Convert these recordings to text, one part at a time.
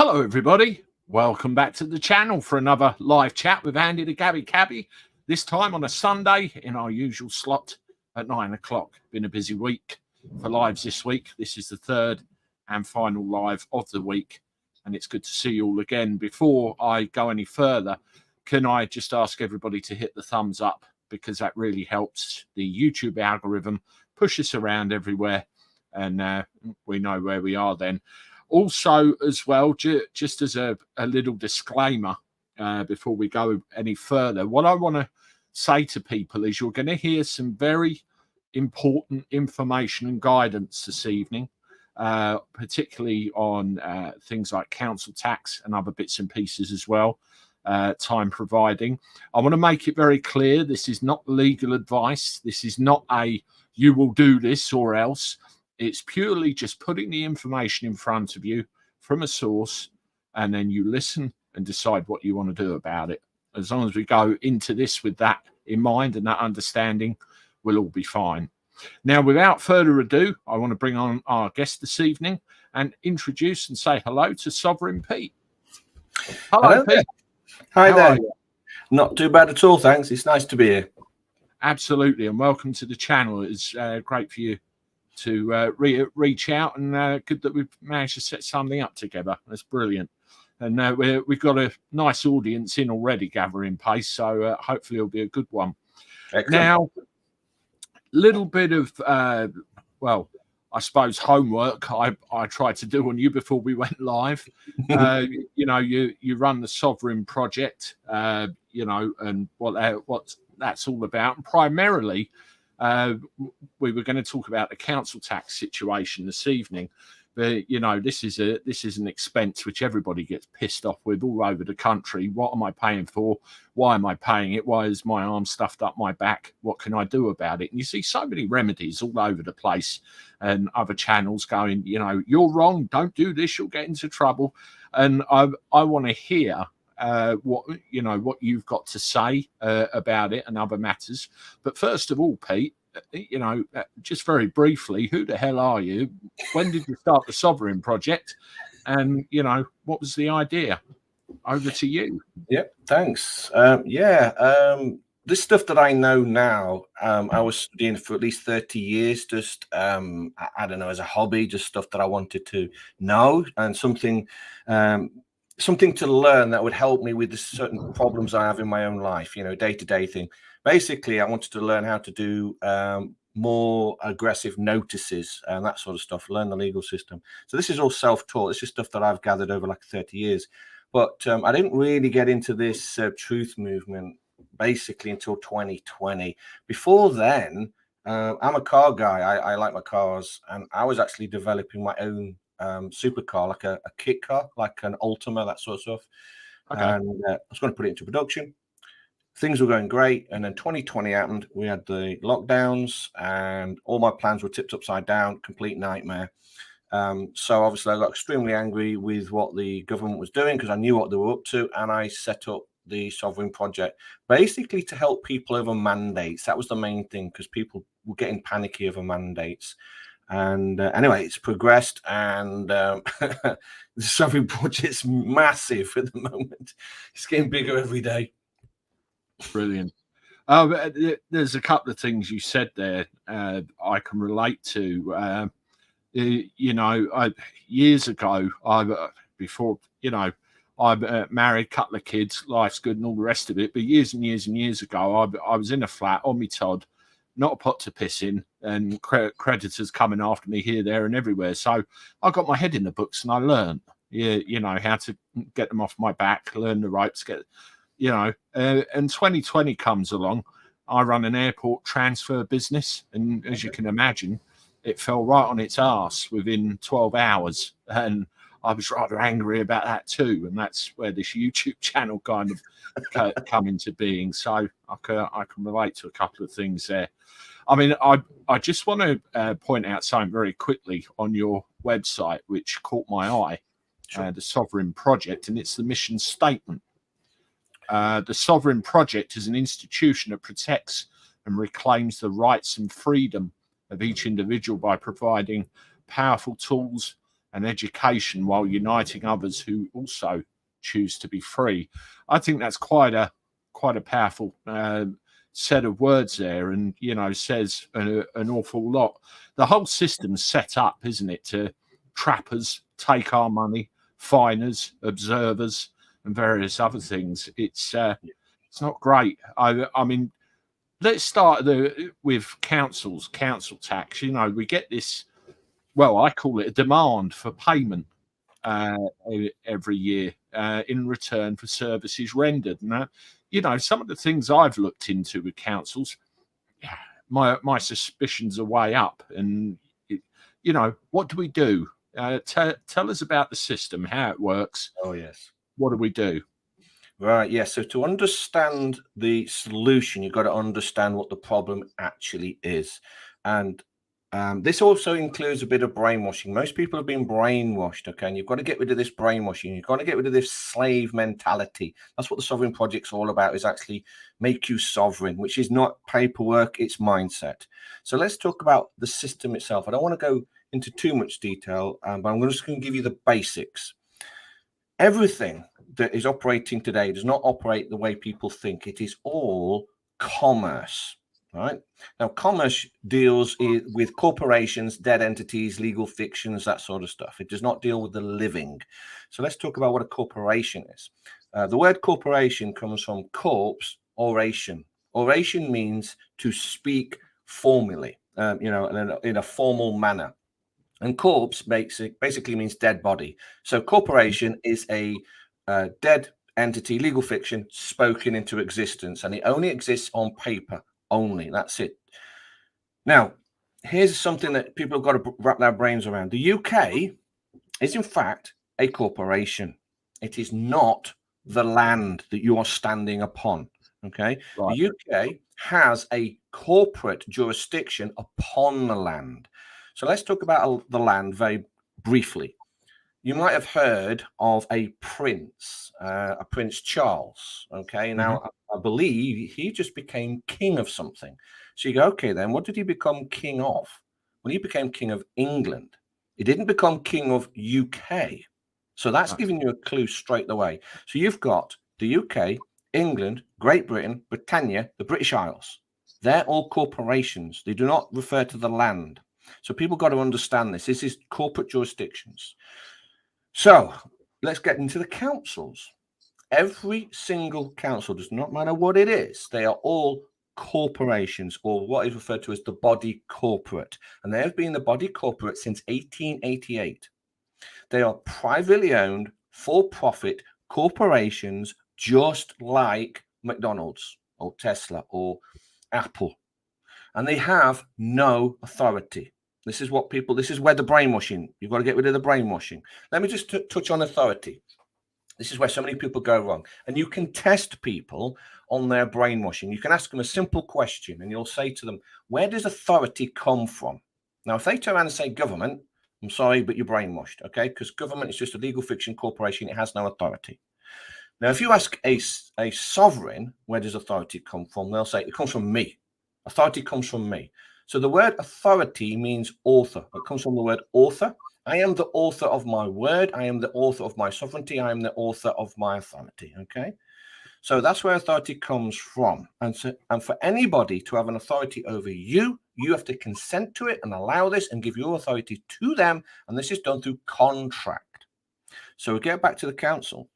Hello, everybody. Welcome back to the channel for another live chat with Andy the Gabby Cabby. This time on a Sunday in our usual slot at 9 o'clock. Been a busy week for lives this week. This is the third and final live of the week, and it's good to see you all again. Before I go any further, can I just ask everybody to hit the thumbs up, because that really helps the YouTube algorithm push us around everywhere, and we know where we are then. Also, as well, just as a little disclaimer before we go any further, what I want to say to people is you're going to hear some very important information and guidance this evening, particularly on things like council tax and other bits and pieces as well, time providing. I want to make it very clear, this is not legal advice. This is not a you will do this or else. It's purely just putting the information in front of you from a source, and then you listen and decide what you want to do about it. As long as we go into this with that in mind and that understanding, we'll all be fine. Now, without further ado, I want to bring on our guest this evening and introduce and say hello to Sovereign Pete. Hello, Pete. Hi there. Not too bad at all, thanks. It's nice to be here. Absolutely, and welcome to the channel. It's great for you to reach out, and good that we've managed to set something up together. That's brilliant. And we've got a nice audience in already gathering pace, so hopefully it'll be a good one. Excellent. Now, little bit of, well, I suppose homework I tried to do on you before we went live. You know, you run the Sovereign Project, you know, and what that's all about. And primarily, we were going to talk about the council tax situation this evening, but you know, this is an expense which everybody gets pissed off with all over the country. What am I paying for? Why am I paying it? Why is my arm stuffed up my back? What can I do about it? And you see so many remedies all over the place, and other channels going, you know, you're wrong, don't do this, you'll get into trouble. And I want to hear what you've got to say about it and other matters. But first of all, Pete, you know, just very briefly, who the hell are you? When did you start the Sovereign Project? And you know, what was the idea? Over to you. Yep, thanks. This stuff that I know now, I was studying for at least 30 years, just I don't know, as a hobby, just stuff that I wanted to know, and something to learn that would help me with the certain problems I have in my own life, you know, day-to-day thing. Basically, I wanted to learn how to do more aggressive notices and that sort of stuff, learn the legal system. So this is all self-taught. It's just stuff that I've gathered over like 30 years. But I didn't really get into this truth movement basically until 2020. Before then, I'm a car guy. I like my cars, and I was actually developing my own supercar, like a kit car, like an Ultima, that sort of stuff. Okay. And I was going to put it into production. Things were going great, and then 2020 happened. We had the lockdowns, and all my plans were tipped upside down. Complete nightmare. So obviously I got extremely angry with what the government was doing, because I knew what they were up to, and I set up the Sovereign Project basically to help people over mandates. That was the main thing, because people were getting panicky over mandates. And anyway, it's progressed, and the Sovereign Project's massive at the moment. It's getting bigger every day. Brilliant. There's a couple of things you said there I can relate to. You know, years ago, before, you know, I married, couple of kids, life's good and all the rest of it. But years and years and years ago, I was in a flat on my Todd, not a pot to piss in, and creditors coming after me here, there, and everywhere. So I got my head in the books, and I learned, you know, how to get them off my back, learn the ropes, you know. And 2020 comes along. I run an airport transfer business, and as you can imagine, it fell right on its arse within 12 hours. And I was rather angry about that too. And that's where this YouTube channel kind of come into being. So I can relate to a couple of things there. I mean, I just want to point out something very quickly on your website, which caught my eye, the Sovereign Project, and it's the mission statement. The Sovereign Project is an institution that protects and reclaims the rights and freedom of each individual by providing powerful tools and education while uniting others who also choose to be free. I think that's quite a powerful set of words there, and says an awful lot. The whole system's set up, isn't it, to trap us, take our money, fine us, observe us, and various other things. It's not great. I mean, let's start with council tax. We get this. Well, I call it a demand for payment every year in return for services rendered. Now, some of the things I've looked into with councils, my suspicions are way up. And what do we do? Tell us about the system, how it works. Oh, yes. What do we do? Right, yeah. So to understand the solution, you've got to understand what the problem actually is. And this also includes a bit of brainwashing. Most people have been brainwashed, okay? And you've got to get rid of this brainwashing. You've got to get rid of this slave mentality. That's what the Sovereign Project's all about, is actually make you sovereign, which is not paperwork, it's mindset. So let's talk about the system itself. I don't want to go into too much detail, but I'm just going to give you the basics. Everything that is operating today does not operate the way people think. It is all commerce. Right now, commerce deals with corporations, dead entities, legal fictions, that sort of stuff. It does not deal with the living. So let's talk about what a corporation is. The word corporation comes from corpse, oration. Oration means to speak formally, in a formal manner. And corpse basically means dead body. So corporation is a dead entity, legal fiction, spoken into existence, and it only exists on paper. Only. That's it. Now, here's something that people have got to wrap their brains around. The UK is, in fact, a corporation. It is not the land that you are standing upon. Okay. Right. The UK has a corporate jurisdiction upon the land. So let's talk about the land very briefly. You might have heard of a prince Charles. Okay, now I believe he just became king of something. So you go, okay, then what did he become king of? Well, he became king of England. He didn't become king of UK. So that's giving you a clue straight away. So you've got the UK, England, Great Britain, Britannia, the British Isles. They're all corporations. They do not refer to the land. So people got to understand this. This is corporate jurisdictions. So let's get into the councils. Every single council, does not matter what it is, they are all corporations, or what is referred to as the body corporate. And they have been the body corporate since 1888. They are privately owned, for-profit corporations, just like McDonald's or Tesla or Apple. And they have no authority. This is where the brainwashing, you've got to get rid of the brainwashing. Let me just touch on authority. This is where so many people go wrong. And you can test people on their brainwashing. You can ask them a simple question and you'll say to them, where does authority come from? Now, if they turn around and say government, I'm sorry, but you're brainwashed, okay? Because government is just a legal fiction corporation. It has no authority. Now, if you ask a sovereign, where does authority come from? They'll say, it comes from me. Authority comes from me. So the word authority means author. It comes from the word author. I am the author of my word. I am the author of my sovereignty. I am the author of my authority. Okay. So that's where authority comes from. And for anybody to have an authority over you, you have to consent to it and allow this and give your authority to them. And this is done through contract. So we get back to the council.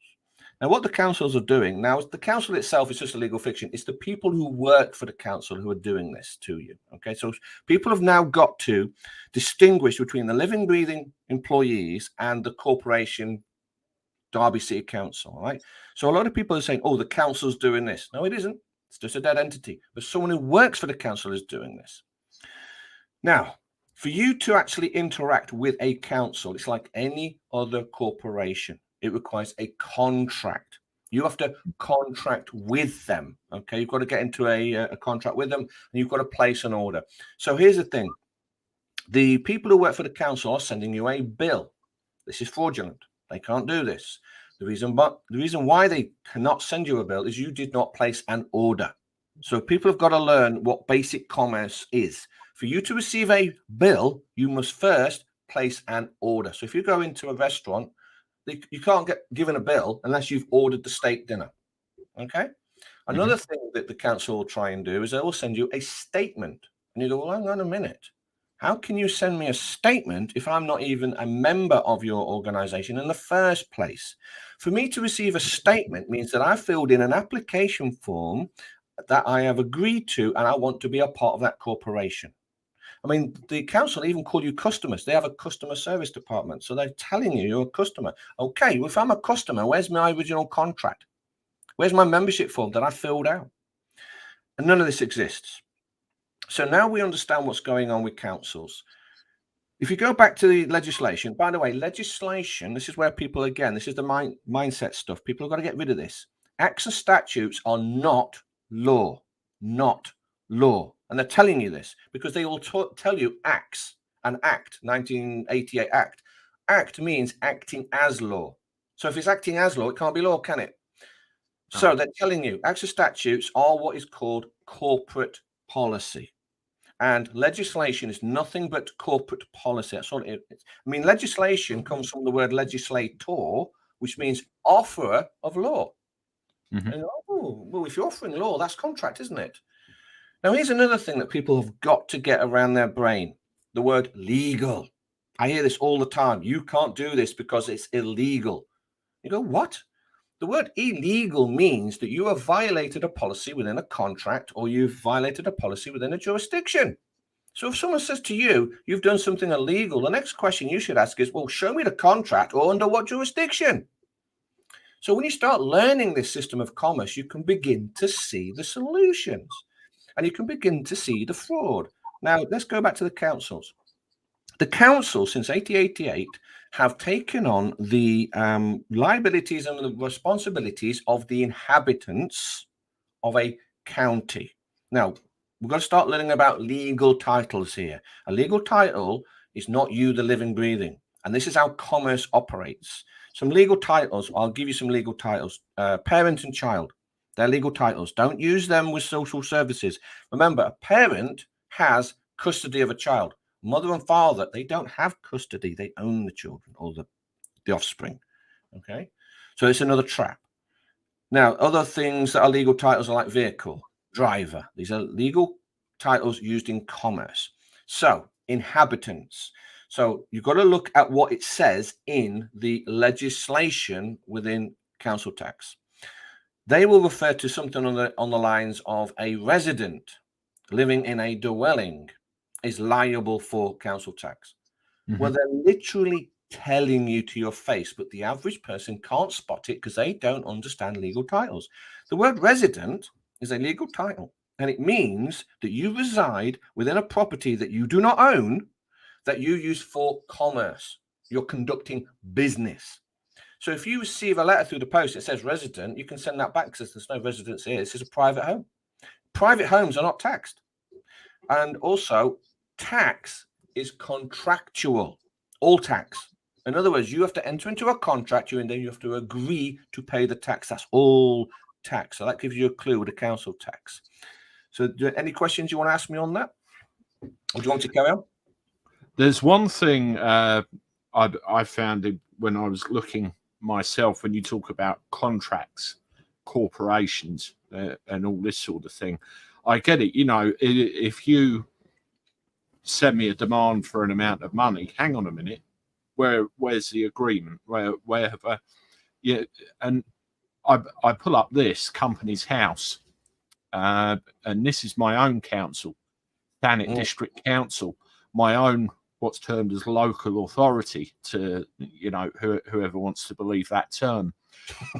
Now, what the councils are doing now, the council itself is just a legal fiction. It's the people who work for the council who are doing this to you. Okay, so people have now got to distinguish between the living, breathing employees and the corporation, Derby City Council. All right. So a lot of people are saying, oh, the council's doing this. No, it isn't. It's just a dead entity. But someone who works for the council is doing this. Now, for you to actually interact with a council, it's like any other corporation. It requires a contract. You have to contract with them. Okay, you've got to get into a contract with them, and you've got to place an order. So here's the thing: the people who work for the council are sending you a bill. This is fraudulent. They can't do this. The reason why they cannot send you a bill is you did not place an order. So people have got to learn what basic commerce is. For you to receive a bill, you must first place an order. So if you go into a restaurant, you can't get given a bill unless you've ordered the steak dinner. Okay. Another thing that the council will try and do is they will send you a statement. And you go, well, hang on a minute. How can you send me a statement if I'm not even a member of your organization in the first place? For me to receive a statement means that I filled in an application form that I have agreed to, and I want to be a part of that corporation. I mean, the council even call you customers. They have a customer service department. So they're telling you you're a customer. Okay, well, if I'm a customer, where's my original contract? Where's my membership form that I filled out? And none of this exists. So now we understand what's going on with councils. If you go back to the legislation, by the way, legislation, this is where people, again, this is the mindset stuff. People have got to get rid of this. Acts and statutes are not law, not law. And they're telling you this because they will tell you acts, an act, 1988 act. Act means acting as law. So if it's acting as law, it can't be law, can it? So they're telling you acts and statutes are what is called corporate policy. And legislation is nothing but corporate policy. That's all it is. I mean, legislation comes from the word legislator, which means offerer of law. And, oh, well, if you're offering law, that's contract, isn't it? Now, here's another thing that people have got to get around their brain. The word legal. I hear this all the time. You can't do this because it's illegal. You go, what? The word illegal means that you have violated a policy within a contract or you've violated a policy within a jurisdiction. So if someone says to you, you've done something illegal, the next question you should ask is, well, show me the contract or under what jurisdiction? So when you start learning this system of commerce, you can begin to see the solutions and you can begin to see the fraud. Now, let's go back to the councils. The council, since 1888, have taken on the liabilities and the responsibilities of the inhabitants of a county. Now, we've got to start learning about legal titles here. A legal title is not you, the living, breathing. And this is how commerce operates. Some legal titles, I'll give you some legal titles. Parent and child, they're legal titles. Don't use them with social services. Remember, a parent has custody of a child. Mother and father, they don't have custody. They own the children or the offspring. Okay. So it's another trap. Now, other things that are legal titles are like vehicle, driver. These are legal titles used in commerce. So inhabitants. So you've got to look at what it says in the legislation within council tax. They will refer to something on the lines of a resident living in a dwelling is liable for council tax. Well, they're literally telling you to your face, but the average person can't spot it because they don't understand legal titles. The word resident is a legal title, and it means that you reside within a property that you do not own, that you use for commerce. You're conducting business. So if you receive a letter through the post that says resident, you can send that back because there's no residence here. This is a private home. Private homes are not taxed. And also, tax is contractual, all tax. In other words, you have to enter into a contract and then you have to agree to pay the tax. That's all tax. So that gives you a clue with the council tax. So any questions you want to ask me on that? Or do you want to carry on? There's one thing I found when I was looking myself, when you talk about contracts, corporations, and all this sort of thing. I get it. You know, if you send me a demand for an amount of money, hang on a minute, where's the agreement? Where have I? Yeah, and I pull up this Company's House, and this is my own council, Thanet District Council, my own what's termed as local authority to, you know, whoever wants to believe that term.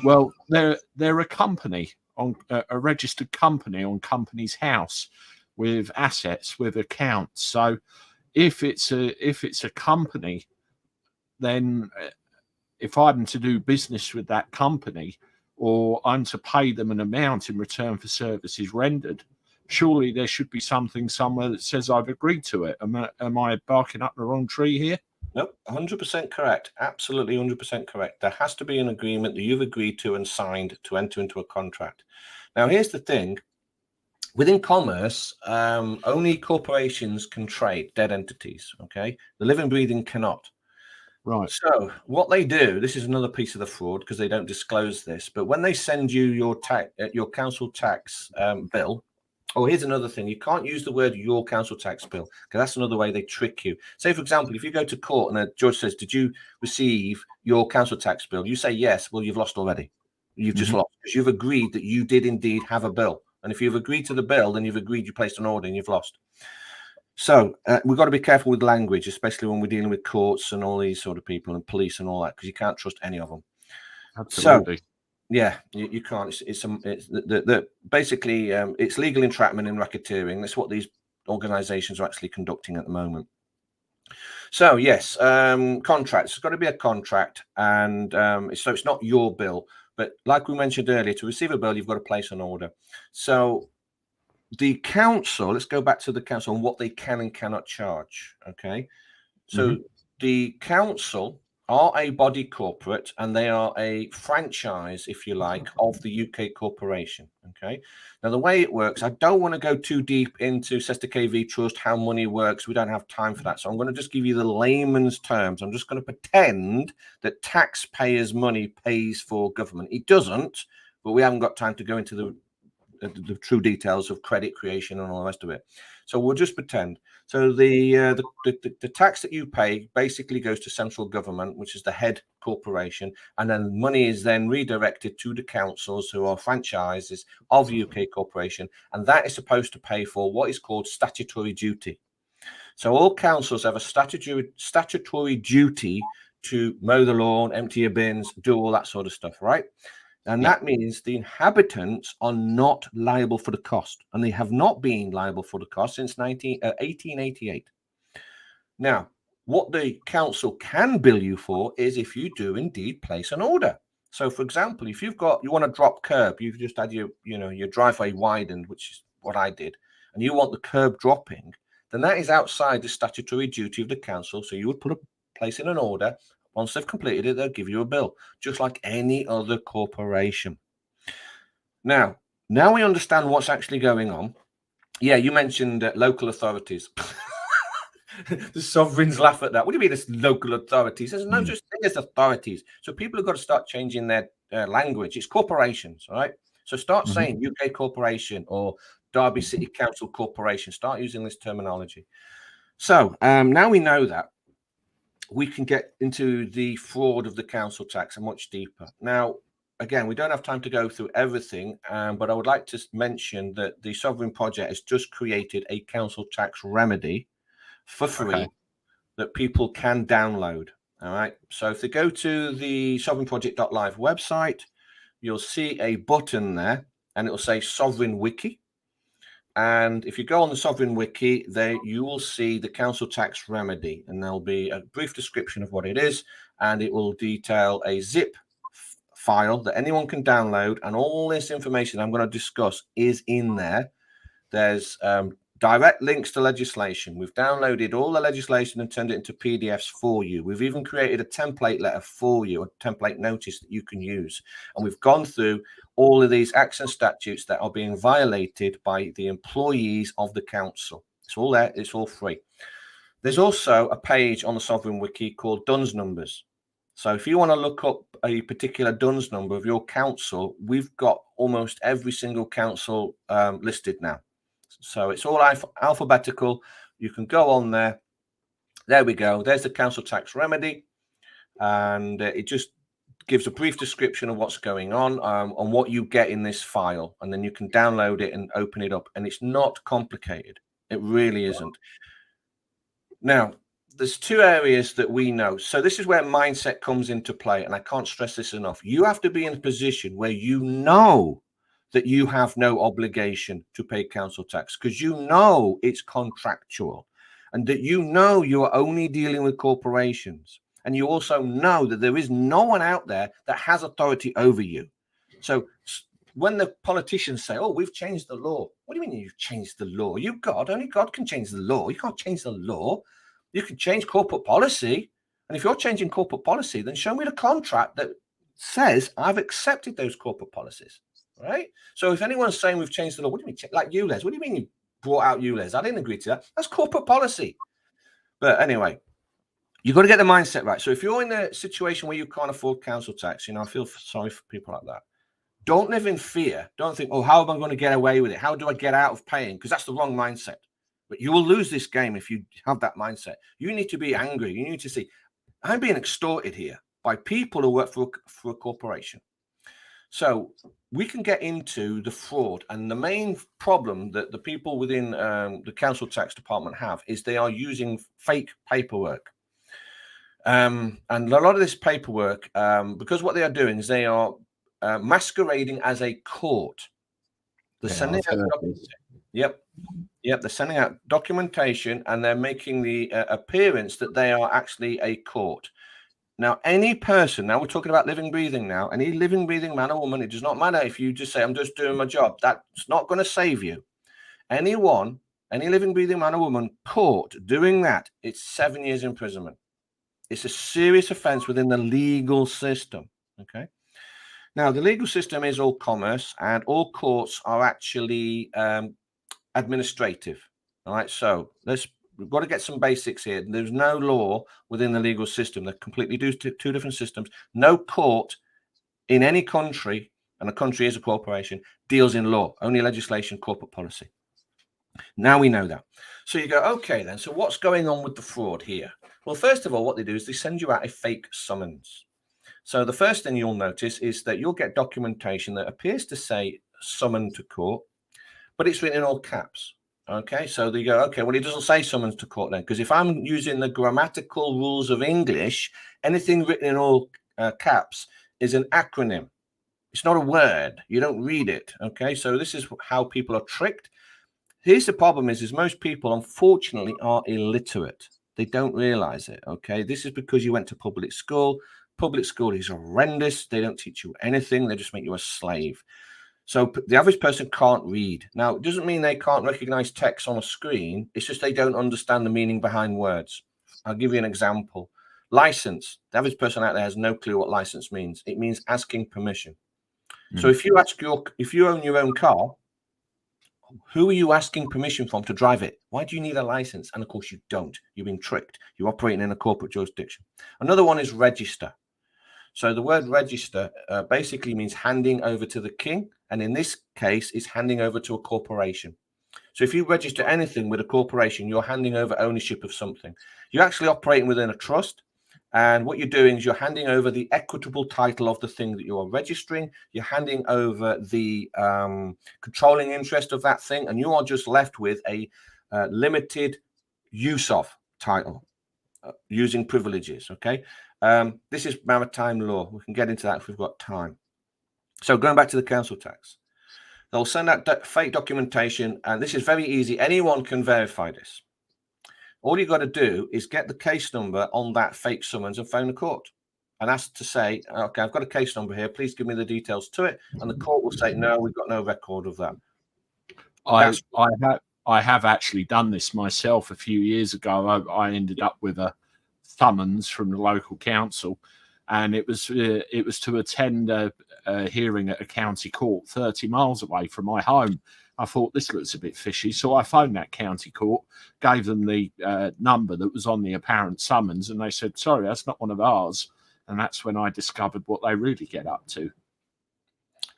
Well, they're a company on a registered company on Company's House with assets, with accounts. So if it's a company, then if I'm to do business with that company or I'm to pay them an amount in return for services rendered, surely there should be something somewhere that says I've agreed to it. Am I barking up the wrong tree here? Nope, 100% correct. Absolutely 100% correct. There has to be an agreement that you've agreed to and signed to enter into a contract. Now, here's the thing. within commerce, only corporations can trade, dead entities. Okay, the living, breathing cannot. Right. So what they do, this is another piece of the fraud because they don't disclose this, but when they send you your council tax bill, oh, here's another thing. You can't use the word your council tax bill because that's another way they trick you. Say, for example, if you go to court and a judge says, did you receive your council tax bill? You say yes. Well, you've lost already. You've just lost because you've agreed that you did indeed have a bill. And if you've agreed to the bill, then you've agreed you placed an order and you've lost. So we've got to be careful with language, especially when we're dealing with courts and all these sort of people and police and all that, because you can't trust any of them. Absolutely. So, yeah, you can't. Basically it's legal entrapment and racketeering. That's what these organizations are actually conducting at the moment. So yes, contracts. It's got to be a contract, and so it's not your bill. But like we mentioned earlier, to receive a bill, you've got to place an order. So the council, let's go back to the council and what they can and cannot charge. Okay, so the council are a body corporate and they are a franchise, if you like, of the UK corporation. Okay, now the way it works, I don't want to go too deep into Sesta KV Trust, how money works. We don't have time for that, so I'm going to just give you the layman's terms. I'm just going to pretend that taxpayers' money pays for government. It doesn't, but we haven't got time to go into the true details of credit creation and all the rest of it. So we'll just pretend. So the tax that you pay basically goes to central government, which is the head corporation, and then money is then redirected to the councils, who are franchises of UK corporation, and that is supposed to pay for what is called statutory duty. So all councils have a statutory duty to mow the lawn, empty your bins, do all that sort of stuff, right? And that means the inhabitants are not liable for the cost, and they have not been liable for the cost since 1888. Now, what the council can bill you for is if you do indeed place an order. So, for example, if you want to drop curb, you've just had your driveway widened, which is what I did, and you want the curb dropping, then that is outside the statutory duty of the council. So you would place in an order. Once they've completed it, they'll give you a bill, just like any other corporation. Now we understand what's actually going on. Yeah, you mentioned local authorities. The sovereigns laugh at that. What do you mean it's local authorities? There's no such thing as authorities. So people have got to start changing their language. It's corporations, all right? So start saying UK corporation or Derby City Council Corporation. Start using this terminology. So now we know that, we can get into the fraud of the council tax and much deeper. Now, again, we don't have time to go through everything, but I would like to mention that the Sovereign Project has just created a council tax remedy for free that people can download. All right. So if they go to the sovereignproject.live website, you'll see a button there and it will say Sovereign Wiki. And if you go on the Sovereign Wiki, there you will see the council tax remedy, and there'll be a brief description of what it is, and it will detail a zip file that anyone can download, and all this information I'm going to discuss is in there. There's direct links to legislation. We've downloaded all the legislation and turned it into PDFs for you. We've even created a template letter for you, a template notice that you can use. And we've gone through all of these acts and statutes that are being violated by the employees of the council. It's all there. It's all free. There's also a page on the Sovereign Wiki called DUNS numbers. So if you want to look up a particular DUNS number of your council, we've got almost every single council listed now. So it's all alphabetical. You can go on there. There we go. There's the council tax remedy. And it just gives a brief description of what's going on what you get in this file. And then you can download it and open it up. And it's not complicated. It really isn't. Now, there's two areas that we know. So this is where mindset comes into play. And I can't stress this enough. You have to be in a position where you know that you have no obligation to pay council tax, because you know it's contractual, and that you know you are only dealing with corporations, and you also know that there is no one out there that has authority over you. So when the politicians say, oh, we've changed the law, what do you mean you've changed the law? You God, only God can change the law. You can't change the law. You can change corporate policy, and if you're changing corporate policy, then show me the contract that says I've accepted those corporate policies. right? So if anyone's saying we've changed the law, what do you mean? Like ULEZ, what do you mean you brought out ULEZ? I didn't agree to that. That's corporate policy. But anyway, you've got to get the mindset right. So if you're in a situation where you can't afford council tax, I feel sorry for people like that. Don't live in fear. Don't think, oh, how am I going to get away with it? How do I get out of paying? Because that's the wrong mindset. But you will lose this game if you have that mindset. You need to be angry. You need to see, I'm being extorted here by people who work for a corporation. So we can get into the fraud. And the main problem that the people within the council tax department have is they are using fake paperwork. And a lot of this paperwork, because what they are doing is they are masquerading as a court. They're sending out they're sending out documentation, and they're making the appearance that they are actually a court. Now, any person, now we're talking about living, breathing now, any living, breathing man or woman, it does not matter if you just say, I'm just doing my job. That's not going to save you. Any living, breathing man or woman caught doing that, it's 7 years imprisonment. It's a serious offense within the legal system, okay? Now, the legal system is all commerce, and all courts are actually administrative. All right, so we've got to get some basics here. There's no law within the legal system. They're completely two different systems. No court in any country, and a country is a corporation, deals in law. Only legislation, corporate policy. Now we know that. So you go, okay, then. So what's going on with the fraud here? Well, first of all, what they do is they send you out a fake summons. So the first thing you'll notice is that you'll get documentation that appears to say summon to court, but it's written in all caps. Okay, so they go, okay, well, it doesn't say summons to court then, because if I'm using the grammatical rules of English, anything written in all caps is an acronym. It's not a word. You don't read it. Okay, so this is how people are tricked. Here's the problem is most people, unfortunately, are illiterate. They don't realize it. Okay, this is because you went to public school. Public school is horrendous. They don't teach you anything. They just make you a slave. So the average person can't read. Now, it doesn't mean they can't recognize text on a screen. It's just they don't understand the meaning behind words. I'll give you an example. License. The average person out there has no clue what license means. It means asking permission. So if you own your own car, who are you asking permission from to drive it? Why do you need a license? And of course you don't. You've been tricked. You're operating in a corporate jurisdiction. Another one is register. So the word register basically means handing over to the king. And in this case, it's handing over to a corporation. So if you register anything with a corporation, you're handing over ownership of something. You're actually operating within a trust. And what you're doing is you're handing over the equitable title of the thing that you are registering. You're handing over the controlling interest of that thing. And you are just left with a limited use of title using privileges. Okay. This is maritime law. We can get into that if we've got time. So going back to the council tax, they'll send out fake documentation, and this is very easy. Anyone can verify this. All you got to do is get the case number on that fake summons and phone the court and ask to say, okay, I've got a case number here. Please give me the details to it. And the court will say, no, we've got no record of that. I have actually done this myself a few years ago. I ended up with a summons from the local council, and it was to attend a hearing at a county court 30 miles away from my home. I thought this looks a bit fishy, so I phoned that county court, gave them the number that was on the apparent summons, and they said, sorry, that's not one of ours. And that's when I discovered what they really get up to.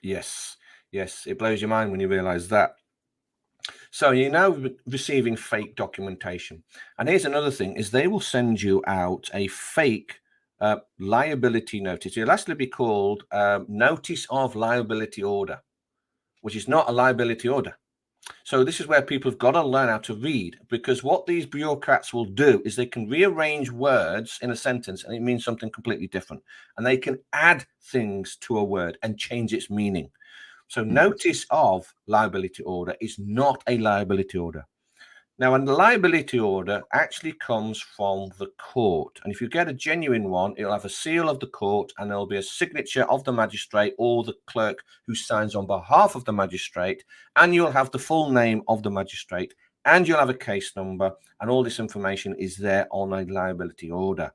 Yes, it blows your mind when you realize that. So you're now receiving fake documentation. And here's another thing, is they will send you out a fake liability notice. It'll actually be called notice of liability order, which is not a liability order. So this is where people have got to learn how to read, because what these bureaucrats will do is they can rearrange words in a sentence and it means something completely different. And they can add things to a word and change its meaning. So notice of liability order is not a liability order. Now, a liability order actually comes from the court. And if you get a genuine one, it'll have a seal of the court and there'll be a signature of the magistrate or the clerk who signs on behalf of the magistrate. And you'll have the full name of the magistrate and you'll have a case number. And all this information is there on a liability order.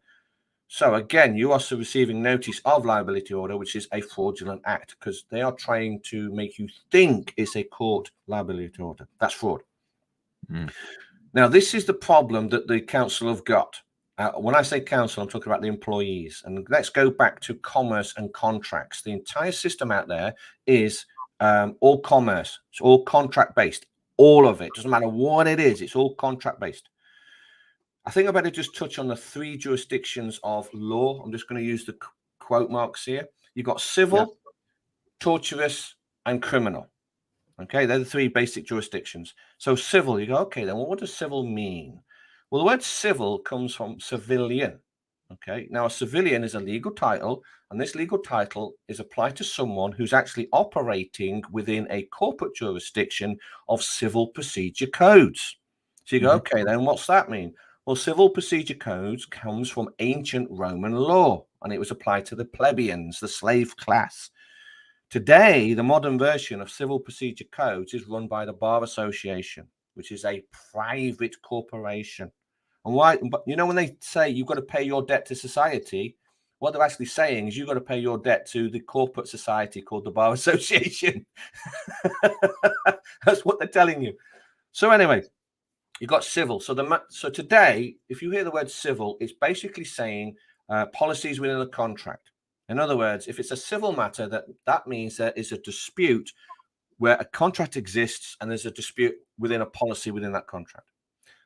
So again, you are receiving notice of liability order, which is a fraudulent act, because they are trying to make you think it's a court liability order. That's fraud. Now, this is the problem that the council have got. When I say council, I'm talking about the employees. And let's go back to commerce and contracts. The entire system out there is all commerce. It's all contract-based. All of it. Doesn't matter what it is. It's all contract-based. I think I better just touch on the 3 jurisdictions of law. I'm just going to use the quote marks here. You've got civil, tortious, and criminal. Okay, they're the 3 basic jurisdictions. So civil, you go, okay, then what does civil mean? Well, the word civil comes from civilian. Okay, now a civilian is a legal title, and this legal title is applied to someone who's actually operating within a corporate jurisdiction of civil procedure codes. So you go, okay, then what's that mean? Well, civil procedure codes comes from ancient Roman law, and it was applied to the plebeians, the slave class. Today, the modern version of civil procedure codes is run by the Bar Association, which is a private corporation. And why? But you know, when they say you've got to pay your debt to society, what they're actually saying is you've got to pay your debt to the corporate society called the Bar Association. That's what they're telling you. So anyway, you've got civil. So today, if you hear the word civil, it's basically saying policies within a contract. In other words, if it's a civil matter, that means there is a dispute where a contract exists and there's a dispute within a policy within that contract.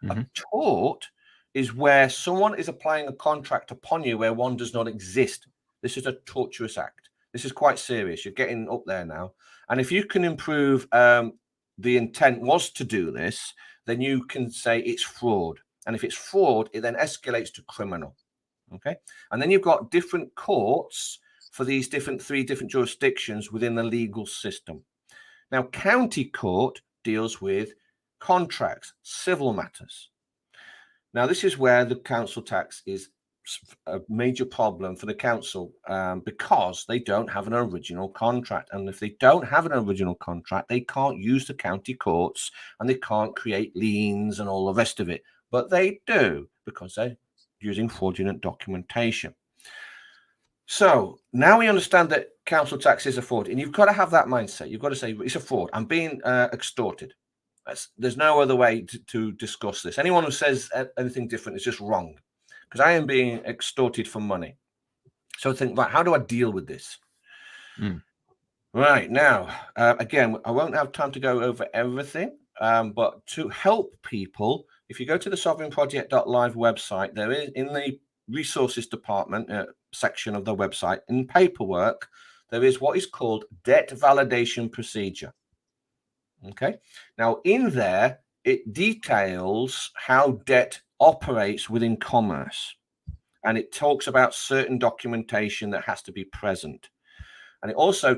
A tort is where someone is applying a contract upon you where one does not exist. This is a tortuous act. This is quite serious. You're getting up there now. And if you can improve the intent was to do this, then you can say it's fraud. And if it's fraud, it then escalates to criminal. Okay. And then you've got different courts for these 3 different jurisdictions within the legal system. Now, county court deals with contracts, civil matters. Now, this is where the council tax is a major problem for the council because they don't have an original contract. And if they don't have an original contract, they can't use the county courts and they can't create liens and all the rest of it. But they do because they're using fraudulent documentation. So now we understand that council tax is a fraud, and you've got to have that mindset. You've got to say it's a fraud. I'm being extorted. There's no other way to discuss this. Anyone who says anything different is just wrong, because I am being extorted for money. So think, right, how do I deal with this? Right now, again, I won't have time to go over everything, but to help people, if you go to the sovereignproject.live website, there is in the resources department section of the website, in paperwork, there is what is called debt validation procedure. Okay. Now, in there, it details how debt operates within commerce, and it talks about certain documentation that has to be present. And it also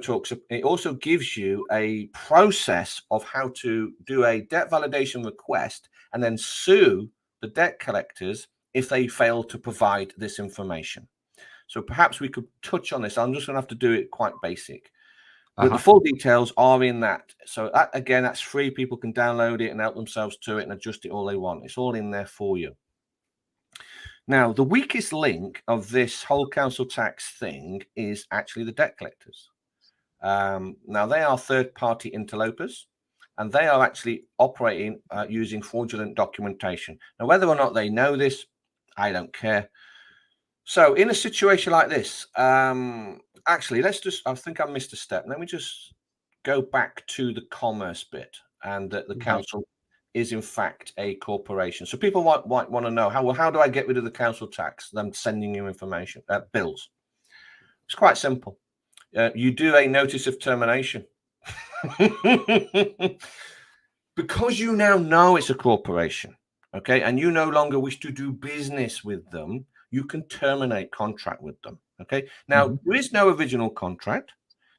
gives you a process of how to do a debt validation request and then sue the debt collectors if they fail to provide this information. So perhaps we could touch on this. I'm just going to have to do it quite basic. But the full details are in that. So that, again, that's free. People can download it and help themselves to it and adjust it all they want. It's all in there for you. Now, the weakest link of this whole council tax thing is actually the debt collectors. Now, they are third-party interlopers, and they are actually operating using fraudulent documentation. Now, whether or not they know this, I don't care. So in a situation like this, actually, I think I missed a step. Let me just go back to the commerce bit, and that the council is in fact a corporation. So people might want to know, how do I get rid of the council tax? Them sending you information, bills. It's quite simple. You do a notice of termination. Because you now know it's a corporation, okay, and you no longer wish to do business with them, you can terminate contract with them, okay? Now, there is no original contract.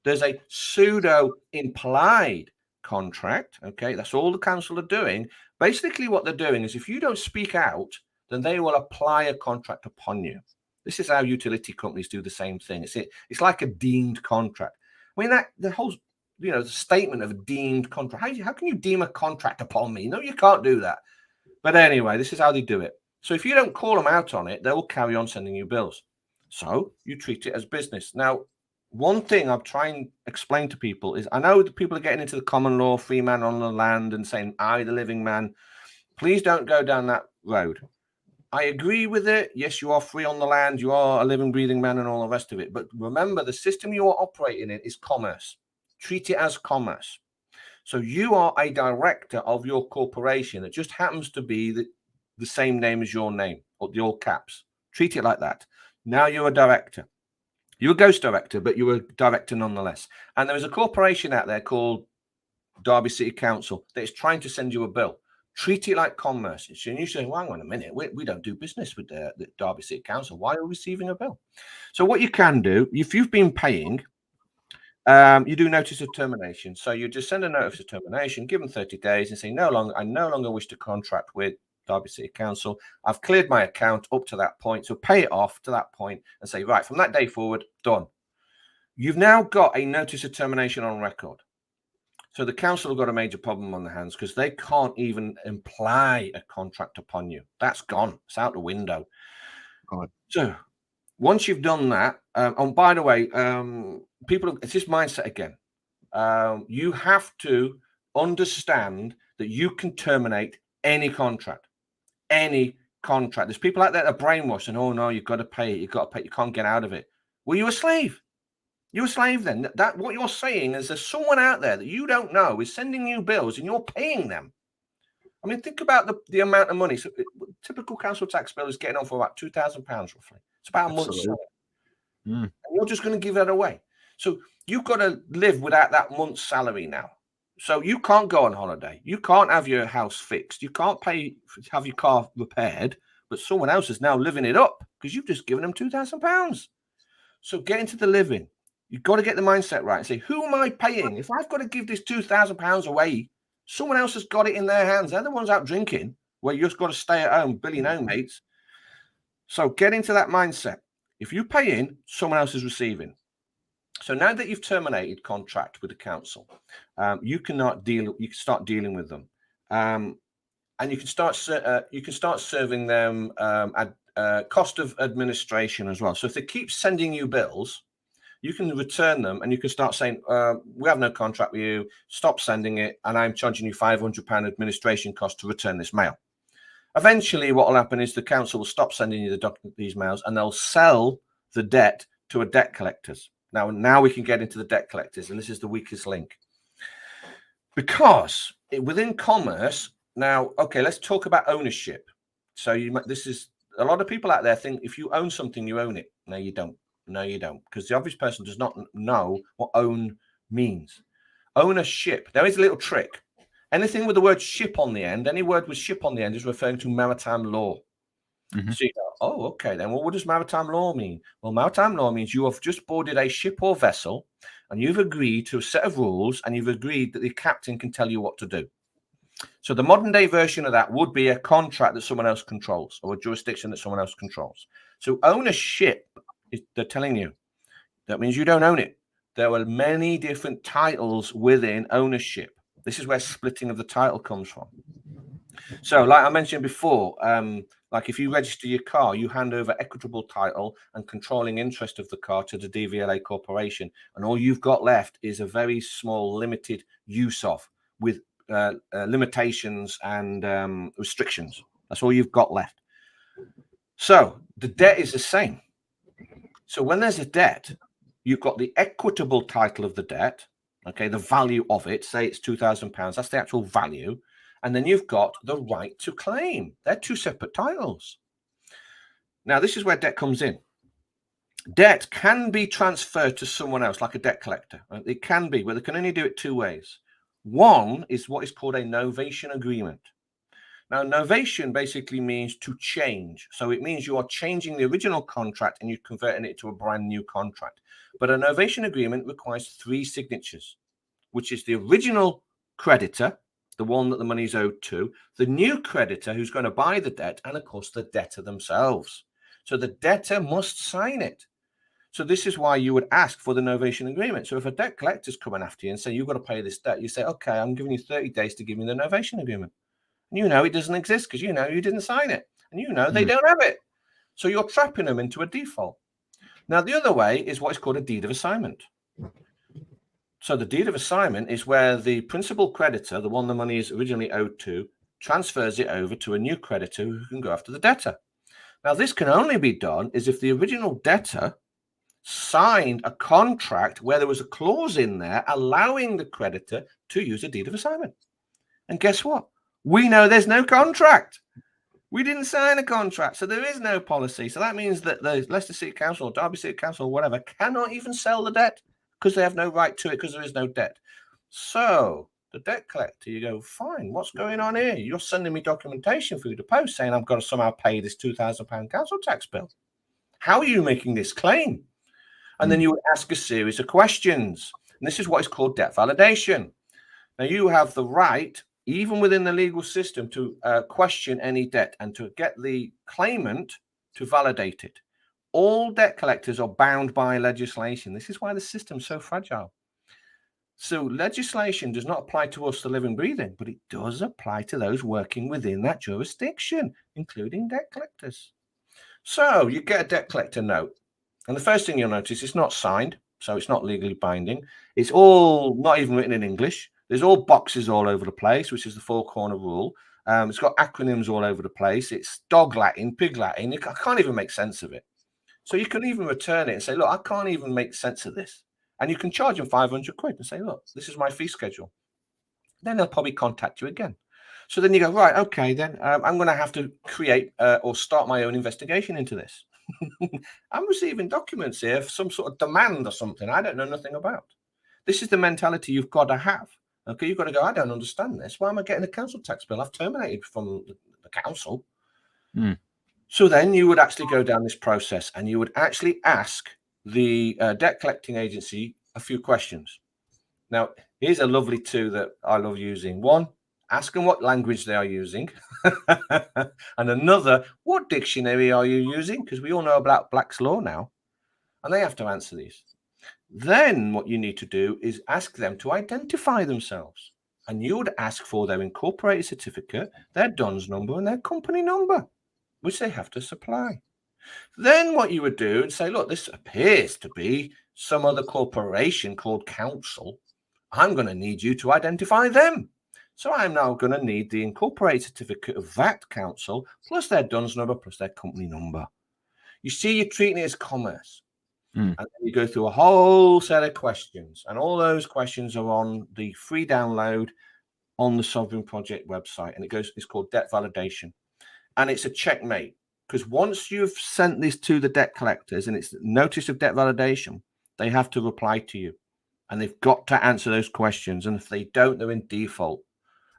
There's a pseudo implied contract, okay? That's all the council are doing. Basically, what they're doing is if you don't speak out, then they will apply a contract upon you. This is how utility companies do the same thing. It's like a deemed contract. I mean, the whole, the statement of a deemed contract. How can you deem a contract upon me? No, you can't do that. But anyway, this is how they do it. So if you don't call them out on it, they will carry on sending you bills. So you treat it as business. Now, one thing I'm trying to explain to people is, I know that people are getting into the common law, free man on the land, and saying, I, the living man. Please don't go down that road. I agree with it. Yes, you are free on the land. You are a living, breathing man and all the rest of it. But remember, the system you are operating in is commerce. Treat it as commerce. So you are a director of your corporation. It just happens to be the same name as your name, or the all caps. Treat it like that. Now you're a director. You're a ghost director, but you're a director nonetheless. And there is a corporation out there called Derby City Council that is trying to send you a bill. Treat it like commerce. And you say, well, hang on a minute, we don't do business with the Derby City Council. Why are we receiving a bill? So what you can do, if you've been paying, you do notice of termination. So you just send a notice of termination, give them 30 days and say, I no longer wish to contract with Derby City Council. I've cleared my account up to that point. So pay it off to that point and say, right, from that day forward, done. You've now got a notice of termination on record. So the council have got a major problem on their hands because they can't even imply a contract upon you. That's gone. It's out the window. Right. So once you've done that, and by the way, people, it's this mindset again. You have to understand that you can terminate any contract. Any contract. There's people out there that are brainwashed and, oh no, you've got to pay it. You've got to pay it. You can't get out of it. Well, you're a slave. You're a slave then. That what you're saying is there's someone out there that you don't know is sending you bills and you're paying them. I mean, think about the amount of money. So typical council tax bill is getting on for about £2,000 roughly. It's about a month's salary. And you're just going to give that away. So you've got to live without that month's salary now. So you can't go on holiday. You can't have your house fixed. You can't have your car repaired. But someone else is now living it up because you've just given them £2,000. So get into the living. You've got to get the mindset right and say, who am I paying? If I've got to give this £2,000 away, someone else has got it in their hands. They're the ones out drinking, where you've just got to stay at home, billing home mates. So get into that mindset. If you pay in, someone else is receiving. So now that you've terminated contract with the council, you can start dealing with them, and you can start serving them cost of administration as well. So if they keep sending you bills, you can return them and you can start saying, we have no contract with you, stop sending it, and I'm charging you £500 administration cost to return this mail. Eventually, what will happen is the council will stop sending you these mails and they'll sell the debt to a debt collectors. Now we can get into the debt collectors, and this is the weakest link. Because within commerce, now, okay, let's talk about ownership. So this is, a lot of people out there think if you own something, you own it. No, you don't. No, you don't, because the average person does not know what own means. Ownership. There is a little trick. Anything with the word ship on the end, any word with ship on the end is referring to maritime law. Mm-hmm. So you go, oh, okay, then well, what does maritime law mean? Well, maritime law means you have just boarded a ship or vessel and you've agreed to a set of rules and you've agreed that the captain can tell you what to do. So the modern day version of that would be a contract that someone else controls or a jurisdiction that someone else controls. So ownership, they're telling you, that means you don't own it. There are many different titles within ownership. This is where splitting of the title comes from. So like I mentioned before, like if you register your car, you hand over equitable title and controlling interest of the car to the DVLA corporation. And all you've got left is a very small limited use of with limitations and restrictions. That's all you've got left. So the debt is the same. So when there's a debt, you've got the equitable title of the debt, okay, the value of it, say it's £2,000, that's the actual value. And then you've got the right to claim. They're two separate titles. Now, this is where debt comes in. Debt can be transferred to someone else, like a debt collector. It can be, but they can only do it two ways. One is what is called a novation agreement. Now, novation basically means to change. So it means you are changing the original contract and you're converting it to a brand new contract. But a novation agreement requires 3 signatures, which is the original creditor, the one that the money is owed to, the new creditor who's going to buy the debt, and of course the debtor themselves. So the debtor must sign it. So this is why you would ask for the novation agreement. So if a debt collector's coming after you and say, you've got to pay this debt, you say, okay, I'm giving you 30 days to give me the novation agreement. And you know it doesn't exist because you know you didn't sign it. And you know they don't have it. So you're trapping them into a default. Now, the other way is what is called a deed of assignment. So the deed of assignment is where the principal creditor, the one the money is originally owed to, transfers it over to a new creditor who can go after the debtor. Now, this can only be done is if the original debtor signed a contract where there was a clause in there allowing the creditor to use a deed of assignment. And guess what? We know there's no contract. We didn't sign a contract, so there is no policy. So that means that the Leicester City Council or Derby City Council or whatever cannot even sell the debt because they have no right to it because there is no debt. So the debt collector, you go, fine, what's going on here? You're sending me documentation through the post saying I've got to somehow pay this £2,000 council tax bill. How are you making this claim? And then you would ask a series of questions. And this is what is called debt validation. Now, you have the right, even within the legal system, to question any debt and to get the claimant to validate it. All debt collectors are bound by legislation. This is why the system's so fragile. So legislation does not apply to us, the living, breathing, but it does apply to those working within that jurisdiction, including debt collectors. So you get a debt collector note. And the first thing you'll notice, it's not signed, so it's not legally binding. It's all not even written in English. There's all boxes all over the place, which is the four-corner rule. It's got acronyms all over the place. It's dog Latin, pig Latin. I can't even make sense of it. So you can even return it and say, look, I can't even make sense of this. And you can charge them 500 quid and say, look, this is my fee schedule. Then they'll probably contact you again. So then you go, right, okay, then I'm going to have to create or start my own investigation into this. I'm receiving documents here for some sort of demand or something I don't know nothing about. This is the mentality you've got to have. Okay, you've got to go, I don't understand this. Why am I getting a council tax bill? I've terminated from the council. So then you would actually go down this process and you would actually ask the debt collecting agency a few questions. Now, here's a lovely two that I love using. One, ask them what language they are using. And another, what dictionary are you using? Because we all know about Black's Law now. And they have to answer these. Then what you need to do is ask them to identify themselves. And you would ask for their incorporated certificate, their DUNS number, and their company number, which they have to supply. Then what you would do and say, look, this appears to be some other corporation called council. I'm going to need you to identify them. So I'm now going to need the incorporated certificate of that council, plus their DUNS number, plus their company number. You see, you're treating it as commerce. And then you go through a whole set of questions. And all those questions are on the free download on the Sovereign Project website. And it's called debt validation. And it's a checkmate. Because once you've sent this to the debt collectors and it's notice of debt validation, they have to reply to you. And they've got to answer those questions. And if they don't, they're in default.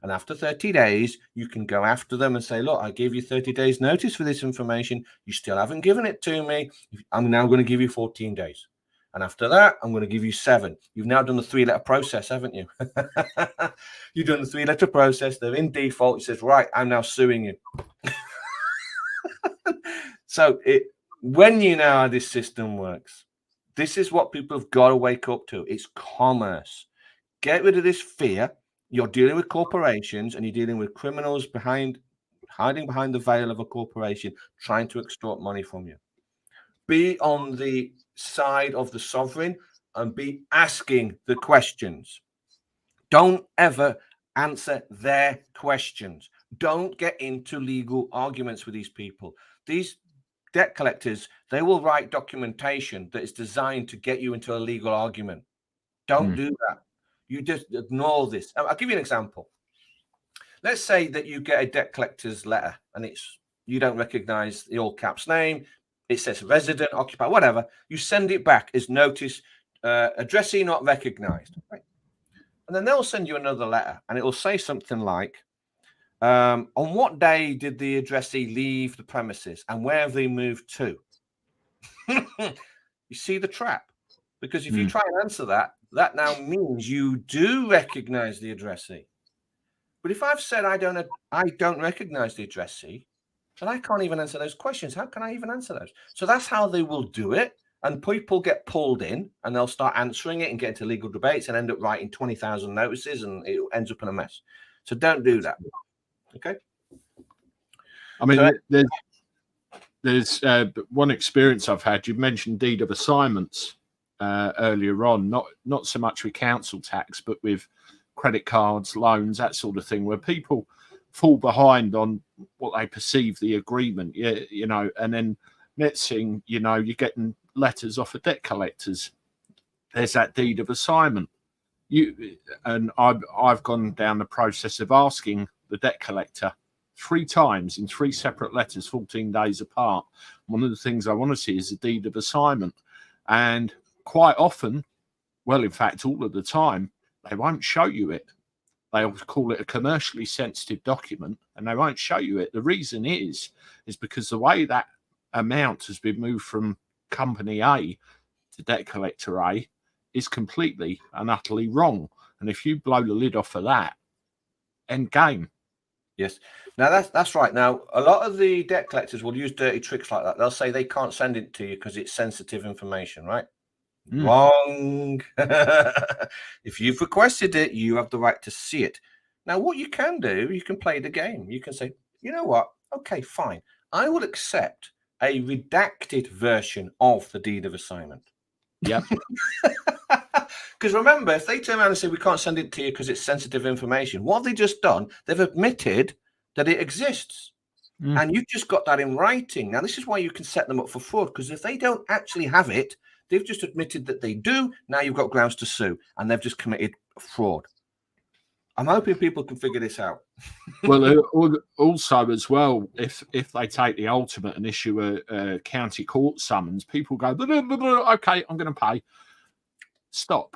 And after 30 days, you can go after them and say, look, I gave you 30 days notice for this information. You still haven't given it to me. I'm now going to give you 14 days. And after that, I'm going to give you 7. You've now done the 3-letter process, haven't you? You've done the 3-letter process. They're in default. It says, right, I'm now suing you. So when you know how this system works, this is what people have got to wake up to. It's commerce. Get rid of this fear. You're dealing with corporations and you're dealing with criminals hiding behind the veil of a corporation, trying to extort money from you. Be on the side of the sovereign and be asking the questions. Don't ever answer their questions. Don't get into legal arguments with these people. These debt collectors, they will write documentation that is designed to get you into a legal argument. Don't do that. You just ignore this. I'll give you an example. Let's say that you get a debt collector's letter and you don't recognize the all caps name. It says resident, occupier, whatever. You send it back as notice, addressee not recognized. Right? And then they'll send you another letter and it will say something like, on what day did the addressee leave the premises and where have they moved to? You see the trap? Because if you try and answer that, that now means you do recognize the addressee. But if I've said I don't recognize the addressee, then I can't even answer those questions. How can I even answer those? So that's how they will do it. And people get pulled in and they'll start answering it and get into legal debates and end up writing 20,000 notices and it ends up in a mess. So don't do that. Okay. I mean, There's one experience I've had. You mentioned deed of assignments earlier on, not so much with council tax, but with credit cards, loans, that sort of thing, where people fall behind on what they perceive the agreement, you know, and then next thing you know, you're getting letters off of debt collectors. There's that deed of assignment. I've gone down the process of asking the debt collector 3 times in 3 separate letters, 14 days apart. One of the things I want to see is a deed of assignment. And quite often, well, in fact, all of the time, they won't show you it. They'll call it a commercially sensitive document and they won't show you it. The reason is because the way that amount has been moved from company A to debt collector A is completely and utterly wrong. And if you blow the lid off of that, end game. Yes. Now that's right. Now, a lot of the debt collectors will use dirty tricks like that. They'll say they can't send it to you because it's sensitive information, right? Wrong. If you've requested it, you have the right to see it. Now, what you can do, you can play the game. You can say, you know what? Okay, fine. I will accept a redacted version of the deed of assignment. Yep. Because remember, if they turn around and say we can't send it to you because it's sensitive information, what have they just done? They've admitted that it exists. And you've just got that in writing. Now, this is why you can set them up for fraud, because if they don't actually have it, they've just admitted that they do. Now you've got grounds to sue, and they've just committed fraud. I'm hoping people can figure this out. Well, also as well, if they take the ultimate and issue a county court summons, people go, blah, blah, blah, okay, I'm going to pay. Stop.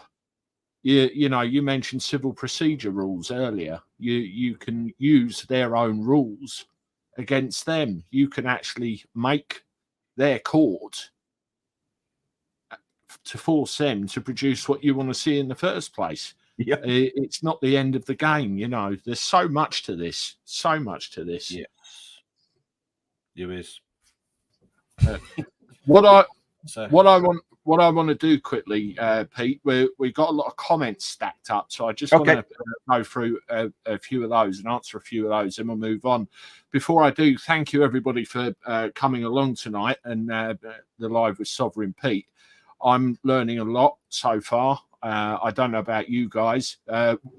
You know, you mentioned civil procedure rules earlier. You can use their own rules against them. You can actually make their court to force them to produce what you want to see in the first place. Yeah. It's not the end of the game, you know. There's so much to this. So much to this. Yes. There is. What I want to do quickly, Pete, we got a lot of comments stacked up, so I just want to go through a few of those and answer a few of those, and we'll move on. Before I do, thank you everybody for coming along tonight and the live with Sovereign Pete. I'm learning a lot so far. I don't know about you guys.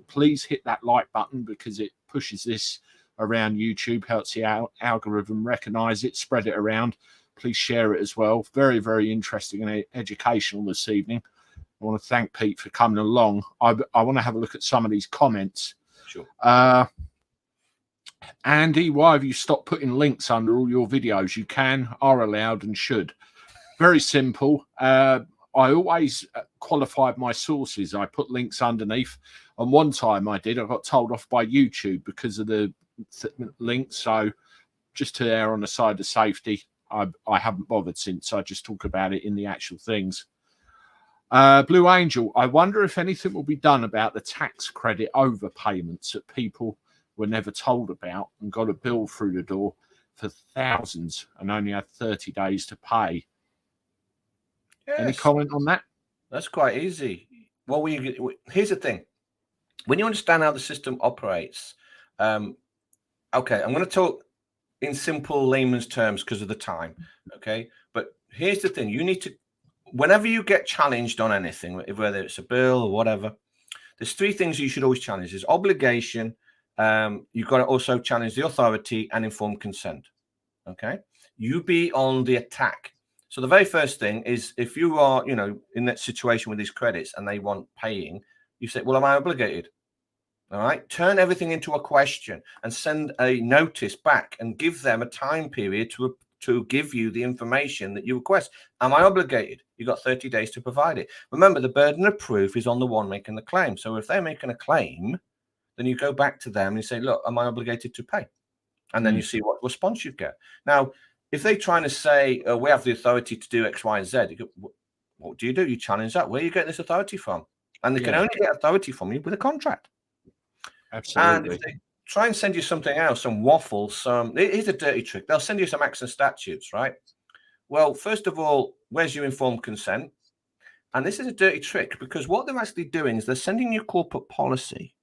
Please hit that like button because it pushes this around YouTube, helps the algorithm recognize it, spread it around. Please share it as well. Very, very interesting and educational this evening. I want to thank Pete for coming along. I want to have a look at some of these comments. Sure. Andy, why have you stopped putting links under all your videos? You can, are allowed, and should. Very simple. I always qualified my sources. I put links underneath. And one time I got told off by YouTube because of the links. So just to err on the side of safety, I haven't bothered since. I just talk about it in the actual things. Blue Angel, I wonder if anything will be done about the tax credit overpayments that people were never told about and got a bill through the door for thousands and only had 30 days to pay. Yes. Any comment on that? That's quite easy. Well, here's the thing. When you understand how the system operates, okay, I'm going to talk in simple layman's terms because of the time, okay? But here's the thing. You need to, whenever you get challenged on anything, whether it's a bill or whatever, there's 3 things you should always challenge. There's obligation. You've got to also challenge the authority and informed consent, okay? You be on the attack. So the very first thing is if you are, you know, in that situation with these credits and they want paying, you say, well, am I obligated? All right. Turn everything into a question and send a notice back and give them a time period to give you the information that you request. Am I obligated? You've got 30 days to provide it. Remember, the burden of proof is on the one making the claim. So if they're making a claim, then you go back to them and you say, look, am I obligated to pay? And then you see what response you get. Now, if they're trying to say, we have the authority to do X, Y, and Z, you go, what do? You challenge that. Where are you getting this authority from? And they can only get authority from you with a contract. Absolutely. And if they try and send you something else, some waffle, here's a dirty trick. They'll send you some acts and statutes, right? Well, first of all, where's your informed consent? And this is a dirty trick because what they're actually doing is they're sending you corporate policy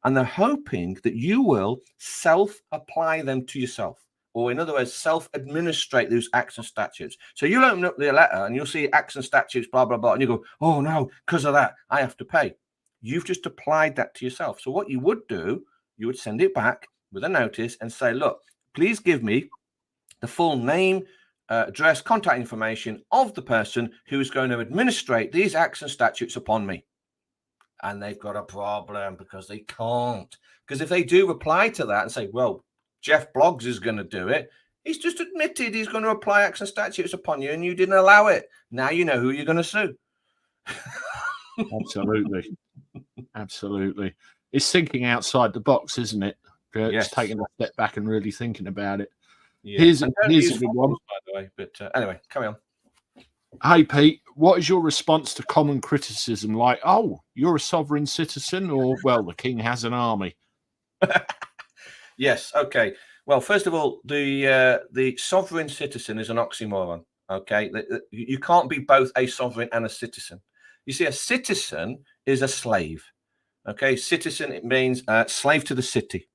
and they're hoping that you will self-apply them to yourself. or in other words, self-administrate those acts and statutes. So you'll open up the letter and you'll see acts and statutes, blah, blah, blah, and you go, oh no, because of that, I have to pay. You've just applied that to yourself. So what you would do, you would send it back with a notice and say, look, please give me the full name, address, contact information of the person who is going to administrate these acts and statutes upon me. And they've got a problem because they can't. Because if they do reply to that and say, well, Jeff Bloggs is going to do it, he's just admitted he's going to apply acts and statutes upon you and you didn't allow it. Now you know who you're going to sue. Absolutely. Absolutely. It's thinking outside the box, isn't it? Yes. Just taking a step back and really thinking about it. Yeah. Here's a good one, by the way. But anyway, carry on. Hey, Pete, what is your response to common criticism like, oh, you're a sovereign citizen, or, well, the king has an army? Yes. Okay. Well, first of all, the sovereign citizen is an oxymoron. Okay. You can't be both a sovereign and a citizen. You see, a citizen is a slave. Okay. Citizen, it means slave to the city.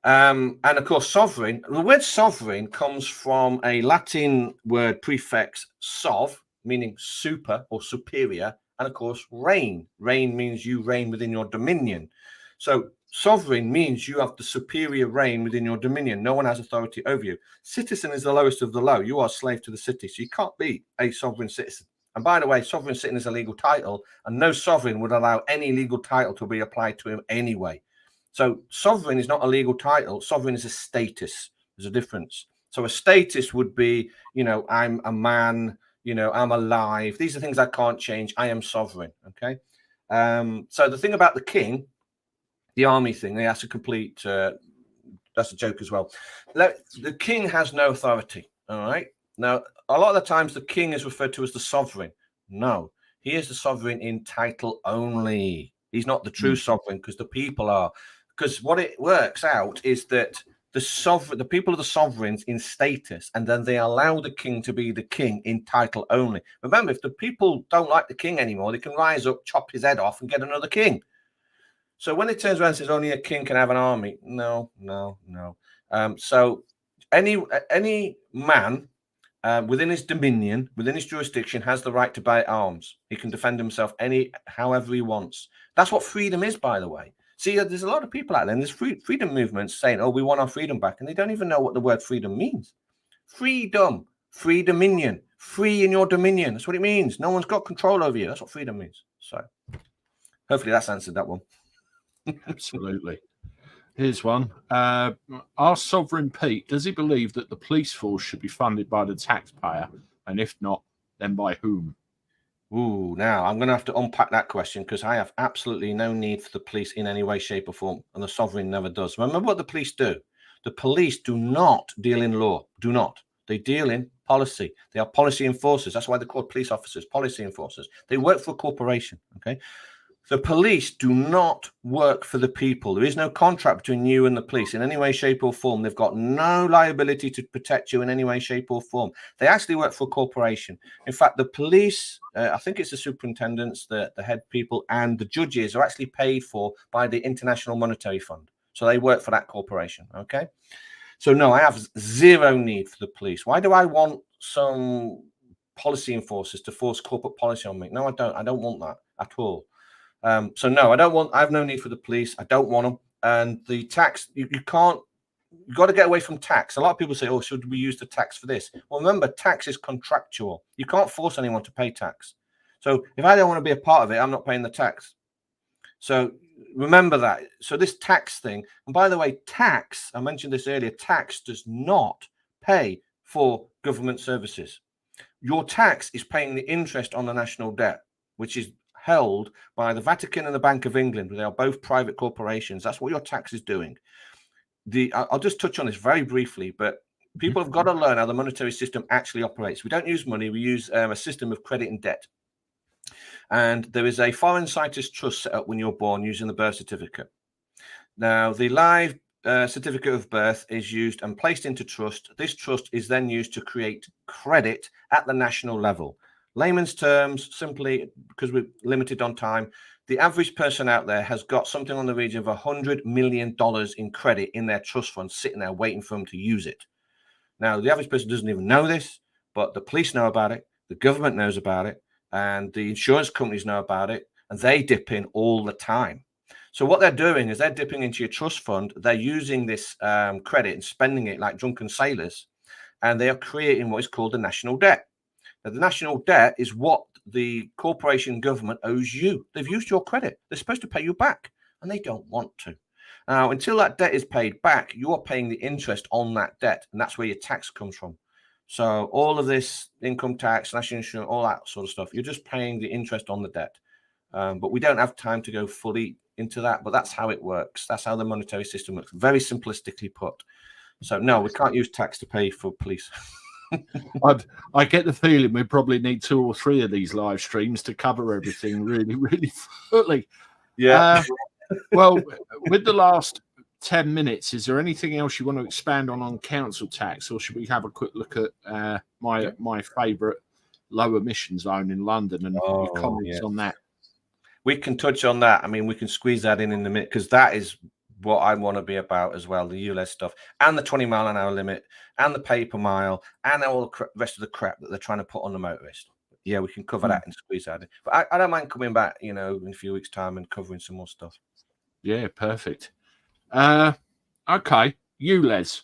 And of course, sovereign, the word sovereign comes from a Latin word prefix sov, meaning super or superior. And of course, reign. Reign means you reign within your dominion. So sovereign means you have the superior reign within your dominion. No one has authority over you. Citizen is the lowest of the low. You are a slave to the city. So you can't be a sovereign citizen. And by the way, sovereign citizen is a legal title, and no sovereign would allow any legal title to be applied to him anyway. So sovereign is not a legal title. Sovereign is a status. There's a difference. So a status would be, you know, I'm a man, you know, I'm alive. These are things I can't change. I am sovereign. Okay. So the thing about the king, the army thing, that's a complete, that's a joke as well. The king has no authority. All right. Now, a lot of the times the king is referred to as the sovereign. No, he is the sovereign in title only. He's not the true sovereign because the people are. Because what it works out is that the people are the sovereigns in status, and then they allow the king to be the king in title only. Remember, if the people don't like the king anymore, they can rise up, chop his head off, and get another king. So when it turns around and says only a king can have an army, no. So any man within his dominion, within his jurisdiction, has the right to bear arms. He can defend himself however he wants. That's what freedom is, by the way. See, there's a lot of people out there, and there's freedom movements saying, oh, we want our freedom back, and they don't even know what the word freedom means. Freedom, free dominion, free in your dominion. That's what it means. No one's got control over you. That's what freedom means. So hopefully that's answered that one. Absolutely. Here's one. Our sovereign Pete, does he believe that the police force should be funded by the taxpayer? And if not, then by whom? Ooh, now I'm going to have to unpack that question because I have absolutely no need for the police in any way, shape, or form, and the sovereign never does. Remember what the police do. The police do not deal in law. Do not. They deal in policy. They are policy enforcers. That's why they're called police officers, policy enforcers. They work for a corporation, okay? The police do not work for the people. There is no contract between you and the police in any way, shape, or form. They've got no liability to protect you in any way, shape, or form. They actually work for a corporation. In fact, the police, I think it's the superintendents, the head people, and the judges are actually paid for by the International Monetary Fund. So they work for that corporation, okay? So no, I have zero need for the police. Why do I want some policy enforcers to force corporate policy on me? No, I don't. I don't want that at all. So no, I have no need for the police. I don't want them. And the tax, you've got to get away from tax. A lot of people say, oh, should we use the tax for this? Well, remember, tax is contractual. You can't force anyone to pay tax. So if I don't want to be a part of it, I'm not paying the tax. So remember that. So this tax thing, and by the way, tax, I mentioned this earlier, tax does not pay for government services. Your tax is paying the interest on the national debt, which is held by the Vatican and the Bank of England. They are both private corporations. That's what your tax is doing. I'll just touch on this very briefly, but people have got to learn how the monetary system actually operates. We don't use money. We use a system of credit and debt. And there is a foreign situs trust set up when you're born using the birth certificate. Now, the live certificate of birth is used and placed into trust. This trust is then used to create credit at the national level. Layman's terms, simply because we're limited on time, The average person out there has got something on the region of $100 million in credit in their trust fund sitting there waiting for them to use it. Now, the average person doesn't even know this, but the police know about it, the government knows about it, and the insurance companies know about it, and they dip in all the time. So what they're doing is they're dipping into your trust fund. They're using this credit and spending it like drunken sailors, and they are creating what is called the national debt. Now, the national debt is what the corporation government owes you. They've used your credit. They're supposed to pay you back, and they don't want to. Now, until that debt is paid back, you are paying the interest on that debt, and that's where your tax comes from. So all of this income tax, national insurance, all that sort of stuff, you're just paying the interest on the debt. But we don't have time to go fully into that, but that's how it works. That's how the monetary system works, very simplistically put. So no, we can't use tax to pay for police. I get the feeling we probably need 2 or 3 of these live streams to cover everything really, really fully. Yeah. Well, with the last 10 minutes, is there anything else you want to expand on council tax, or should we have a quick look at my favourite low emission zone in London and your comments on that? We can touch on that. I mean, we can squeeze that in a minute, because that is what I want to be about as well, the ULEZ stuff, and the 20-mile-an-hour limit, and the pay per mile, and all the rest of the crap that they're trying to put on the motorist. Yeah, we can cover that and squeeze that in. But I don't mind coming back, in a few weeks' time and covering some more stuff. Yeah, perfect. Okay, ULEZ.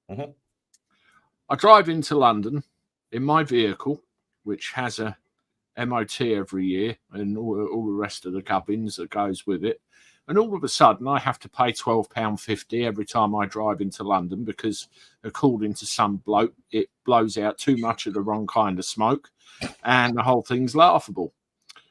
I drive into London in my vehicle, which has a MOT every year and all the rest of the gubbins that goes with it. And all of a sudden, I have to pay £12.50 every time I drive into London because, according to some bloke, it blows out too much of the wrong kind of smoke, and the whole thing's laughable.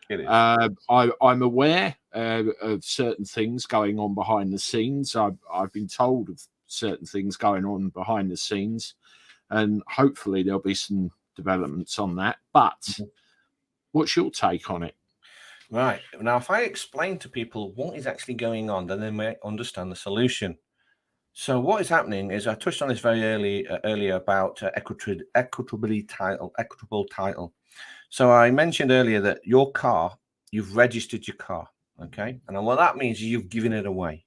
It is. I'm aware of certain things going on behind the scenes. I've been told of certain things going on behind the scenes, and hopefully there'll be some developments on that. But what's your take on it? Right. Now, if I explain to people what is actually going on, then they may understand the solution. So what is happening is, I touched on this very earlier about equitable title. So I mentioned earlier that your car, you've registered your car, okay? And what that means is you've given it away.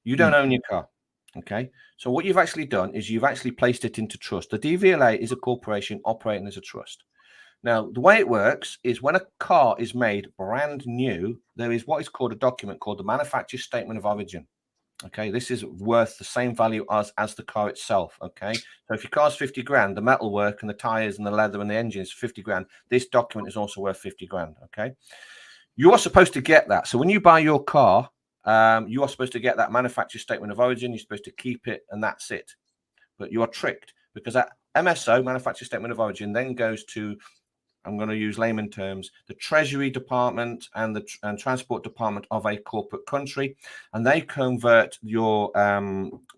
You don't own your car, okay? So what you've actually done is you've actually placed it into trust. The DVLA is a corporation operating as a trust. Now, the way it works is when a car is made brand new, there is what is called a document called the manufacturer's statement of origin. Okay, this is worth the same value as the car itself. Okay, so if your car's 50 grand, the metal work and the tires and the leather and the engine is 50 grand. This document is also worth 50 grand. Okay, you are supposed to get that. So when you buy your car, you are supposed to get that manufacturer's statement of origin. You're supposed to keep it, and that's it. But you are tricked, because that MSO, manufacturer's statement of origin, then goes to, I'm going to use layman terms, the Treasury Department and the Transport Department of a corporate country, and they convert your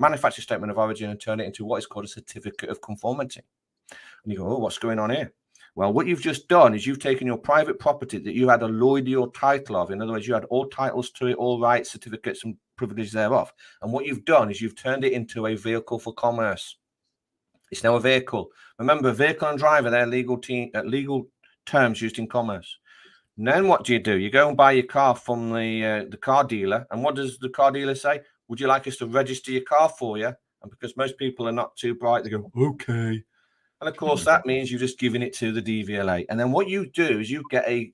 manufacturer statement of origin and turn it into what is called a certificate of conformity. And you go, oh, what's going on here? Well, what you've just done is you've taken your private property that you had a lloydial title of. In other words, you had all titles to it, all rights, certificates, and privileges thereof. And what you've done is you've turned it into a vehicle for commerce. It's now a vehicle. Remember, vehicle and driver, they're legal terms used in commerce. And then what do? You go and buy your car from the car dealer, and what does the car dealer say? Would you like us to register your car for you? And because most people are not too bright, they go, okay. And of course, that means you're just giving it to the DVLA. And then what you do is you get a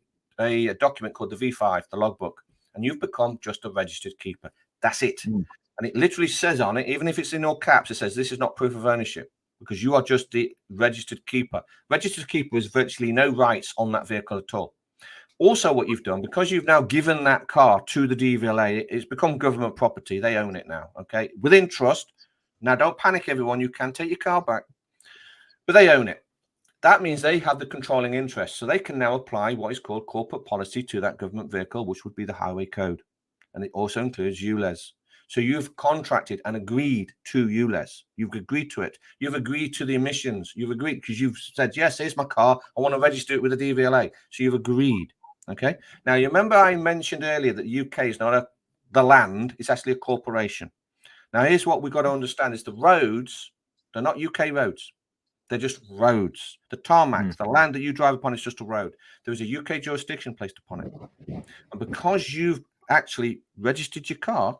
document called the V5, the logbook, and you've become just a registered keeper. That's it. And it literally says on it, even if it's in all caps, it says this is not proof of ownership, because you are just the registered keeper. Registered keeper has virtually no rights on that vehicle at all. Also, what you've done, because you've now given that car to the DVLA, it's become government property. They own it now, okay? Within trust. Now, don't panic, everyone. You can take your car back, but they own it. That means they have the controlling interest. So they can now apply what is called corporate policy to that government vehicle, which would be the highway code. And it also includes ULEZ. So you've contracted and agreed to ULEZ. You've agreed to it. You've agreed to the emissions. You've agreed because you've said, yes, here's my car. I want to register it with the DVLA. So you've agreed. Okay. Now, you remember I mentioned earlier that the UK is not the land. It's actually a corporation. Now, here's what we've got to understand is the roads, they're not UK roads. They're just roads. The tarmac, the land that you drive upon is just a road. There is a UK jurisdiction placed upon it. And because you've actually registered your car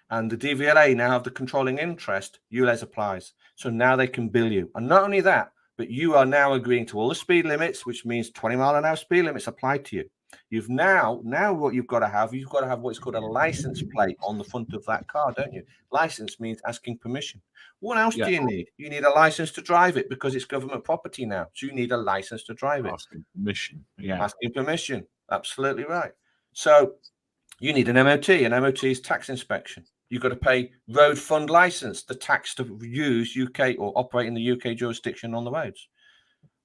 and the DVLA now have the controlling interest, ULEZ applies. So now they can bill you. And not only that, but you are now agreeing to all the speed limits, which means 20-mile-an-hour speed limits apply to you. You've now what you've got to have what's called a license plate on the front of that car, don't you? License means asking permission. What else do you need? You need a license to drive it because it's government property now. So you need a license to drive it. Asking permission. Yeah. Asking permission. Absolutely right. So you need an MOT. An MOT is tax inspection. You've got to pay road fund license, the tax to use UK or operate in the UK jurisdiction on the roads.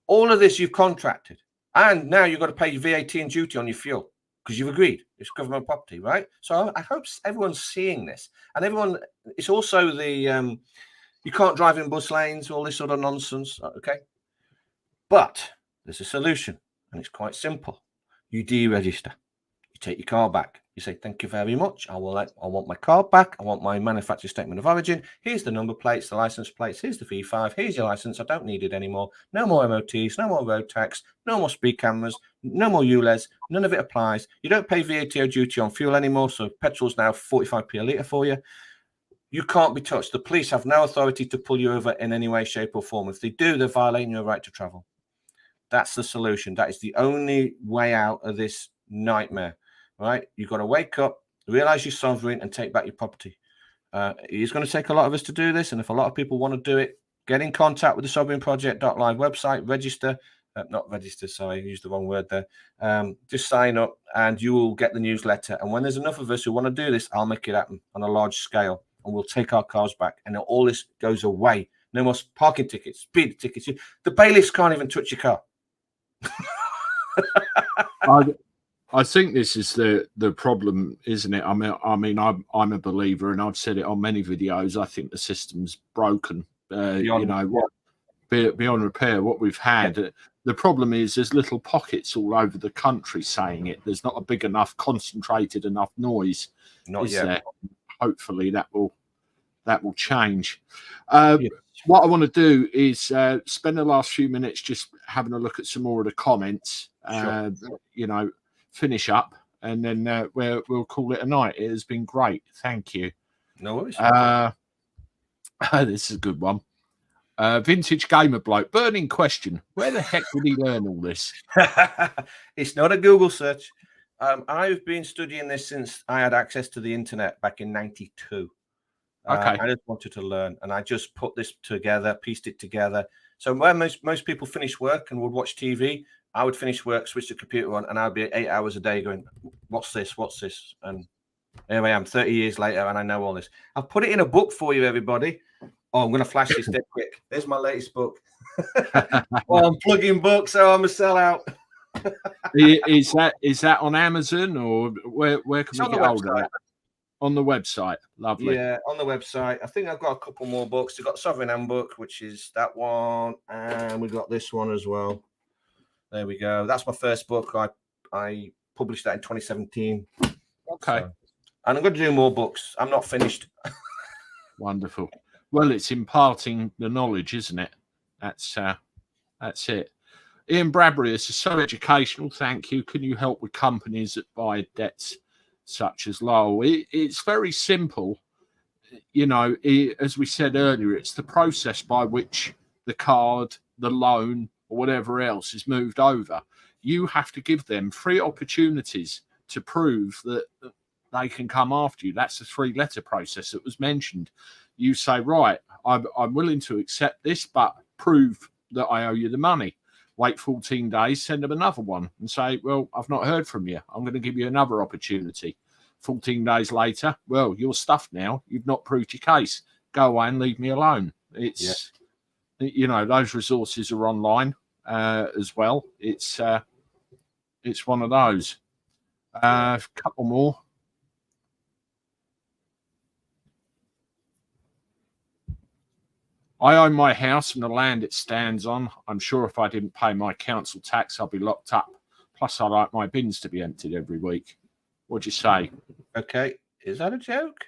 All of this you've contracted. And now you've got to pay VAT and duty on your fuel because you've agreed. It's government property, right? So I hope everyone's seeing this. And everyone, it's also the, you can't drive in bus lanes, all this sort of nonsense, okay? But there's a solution, and it's quite simple. You deregister. You take your car back. You say, thank you very much. I want my car back. I want my manufacturer statement of origin. Here's the number plates, the license plates. Here's the V5. Here's your license. I don't need it anymore. No more MOTs, no more road tax, no more speed cameras, no more ULEZ. None of it applies. You don't pay VAT or duty on fuel anymore. So petrol's now 45p a litre for you. You can't be touched. The police have no authority to pull you over in any way, shape or form. If they do, they're violating your right to travel. That's the solution. That is the only way out of this nightmare. Right, you've got to wake up, realize you're sovereign, and take back your property. It's going to take a lot of us to do this, and if a lot of people want to do it, get in contact with the sovereignproject.live website, register, not register, sorry, I used the wrong word there. Just sign up, and you will get the newsletter. And when there's enough of us who want to do this, I'll make it happen on a large scale, and we'll take our cars back, and all this goes away. No more parking tickets, speed tickets. The bailiffs can't even touch your car. I think this is the problem, isn't it? I mean, I'm a believer, and I've said it on many videos. I think the system's broken. Beyond repair. What we've had, the problem is there's little pockets all over the country saying it. There's not a big enough, concentrated enough noise. Not yet. There? Hopefully that will change. What I want to do is spend the last few minutes just having a look at some more of the comments. Sure. Finish up, and then we'll call it a night. It has been great. Thank you. No worries. This is a good one. Vintage gamer bloke. Burning question. Where the heck did he learn all this? It's not a Google search. I've been studying this since I had access to the internet back in '92. Okay. I just wanted to learn, and I just put this together, pieced it together. So when most people finish work and would watch TV, I would finish work, switch the computer on, and I'd be 8 hours a day going, what's this? What's this? And here I am 30 years later, and I know all this. I've put it in a book for you, everybody. Oh, I'm going to flash this dead quick. There's my latest book. I'm plugging books, so I'm a sellout. Is that on Amazon, or where can we get hold of that? On the website. Lovely. Yeah, on the website. I think I've got a couple more books. We've got Sovereign Handbook, which is that one, and we've got this one as well. There we go. That's my first book. I published that in 2017. Okay. So, and I'm going to do more books. I'm not finished. Wonderful. Well, it's imparting the knowledge, isn't it? That's it. Ian Bradbury, this is so educational. Thank you. Can you help with companies that buy debts such as Lowell? It's very simple. As we said earlier, it's the process by which the card, the loan, or whatever else is moved over. You have to give them 3 opportunities to prove that they can come after you. That's the 3-letter process that was mentioned. You say, right, I'm willing to accept this, but prove that I owe you the money. Wait 14 days, send them another one and say, well, I've not heard from you. I'm going to give you another opportunity. 14 days later, well, you're stuffed now. You've not proved your case. Go away and leave me alone. It's, those resources are online as well. It's one of those. A couple more. I own my house and the land it stands on. I'm sure if I didn't pay my council tax, I'll be locked up. Plus, I like my bins to be emptied every week. What'd you say? Okay. Is that a joke?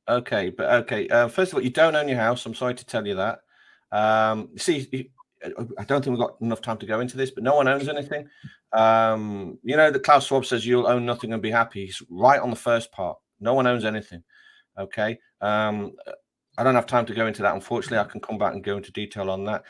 Okay. But okay. First of all, you don't own your house. I'm sorry to tell you that. See, I don't think we've got enough time to go into this, but no one owns anything. That Klaus Schwab says you'll own nothing and be happy. He's right on the first part. No one owns anything. Okay. I don't have time to go into that. Unfortunately, I can come back and go into detail on that.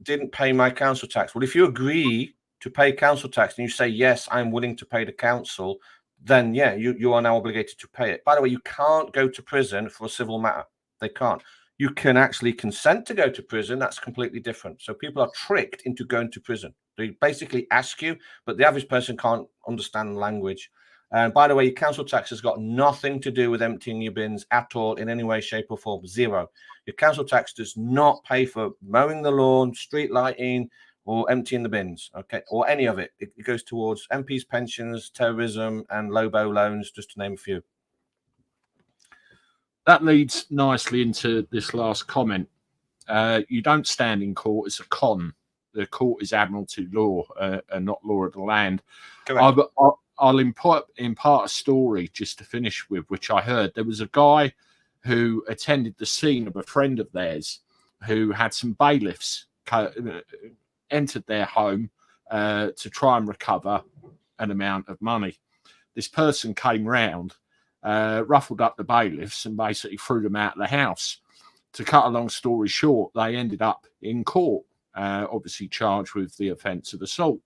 Didn't pay my council tax. Well, if you agree to pay council tax and you say, yes, I'm willing to pay the council, then yeah, you are now obligated to pay it. By the way, you can't go to prison for a civil matter. They can't. You can actually consent to go to prison. That's completely different. So people are tricked into going to prison. They basically ask you, but the average person can't understand the language. And by the way, your council tax has got nothing to do with emptying your bins at all in any way, shape or form. Zero. Your council tax does not pay for mowing the lawn, street lighting, or emptying the bins, okay, or any of it. It goes towards MPs' pensions, terrorism, and LOBO loans, just to name a few. That leads nicely into this last comment. You don't stand in court. It's a con. The court is admiralty law and not law of the land. I'll impart a story just to finish with, which I heard. There was a guy who attended the scene of a friend of theirs who had some bailiffs entered their home to try and recover an amount of money. This person came round, ruffled up the bailiffs and basically threw them out of the house. To cut a long story short, they ended up in court, obviously charged with the offence of assault.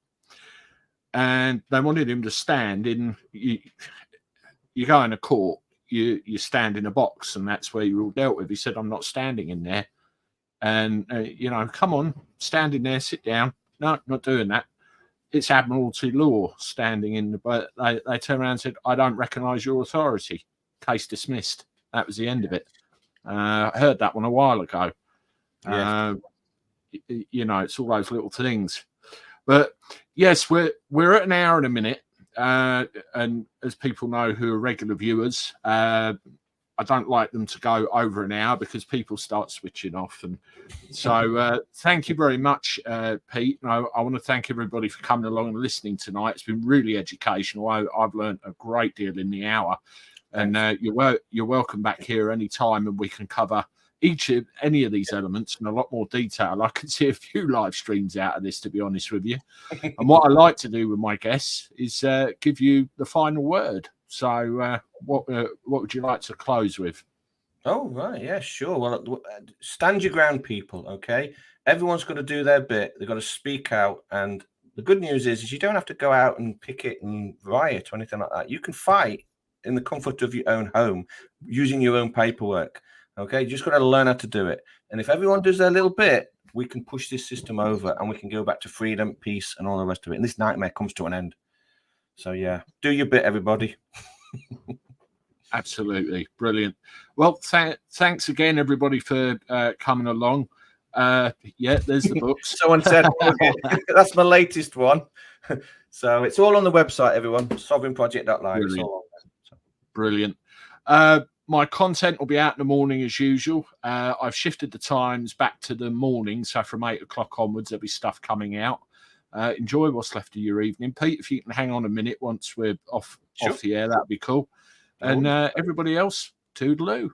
And they wanted him to stand in. You go in a court, you stand in a box, and that's where you're all dealt with. He said, "I'm not standing in there." And come on, stand in there, sit down. No, not doing that. It's admiralty law. Standing in the, but they turned around and said, "I don't recognise your authority." Case dismissed. That was the end of it. I heard that one a while ago. Yeah. It's all those little things. But yes, we're at an hour and a minute, and as people know who are regular viewers, I don't like them to go over an hour because people start switching off. And so, thank you very much, Pete. I want to thank everybody for coming along and listening tonight. It's been really educational. I've learned a great deal in the hour, and you're welcome back here anytime, and we can cover any of these elements in a lot more detail. I can see a few live streams out of this, to be honest with you. And what I like to do with my guests is give you the final word. So what would you like to close with? Oh, right. Yeah, sure. Well, stand your ground, people. Okay. Everyone's got to do their bit. They've got to speak out. And the good news is you don't have to go out and picket and riot or anything like that. You can fight in the comfort of your own home using your own paperwork. Okay, you just got to learn how to do it. And if everyone does their little bit, we can push this system over and we can go back to freedom, peace, and all the rest of it. And this nightmare comes to an end. So, yeah, do your bit, everybody. Absolutely. Brilliant. Well, thanks again, everybody, for coming along. Yeah, there's the books. Someone said, that's my latest one. So it's all on the website, everyone. Sovereignproject.live. It's all on there. So. Brilliant. My content will be out in the morning as usual. I've shifted the times back to the morning, so from 8 o'clock onwards, there'll be stuff coming out. Enjoy what's left of your evening. Pete, if you can hang on a minute once we're off the air, that'd be cool. And everybody else, toodaloo.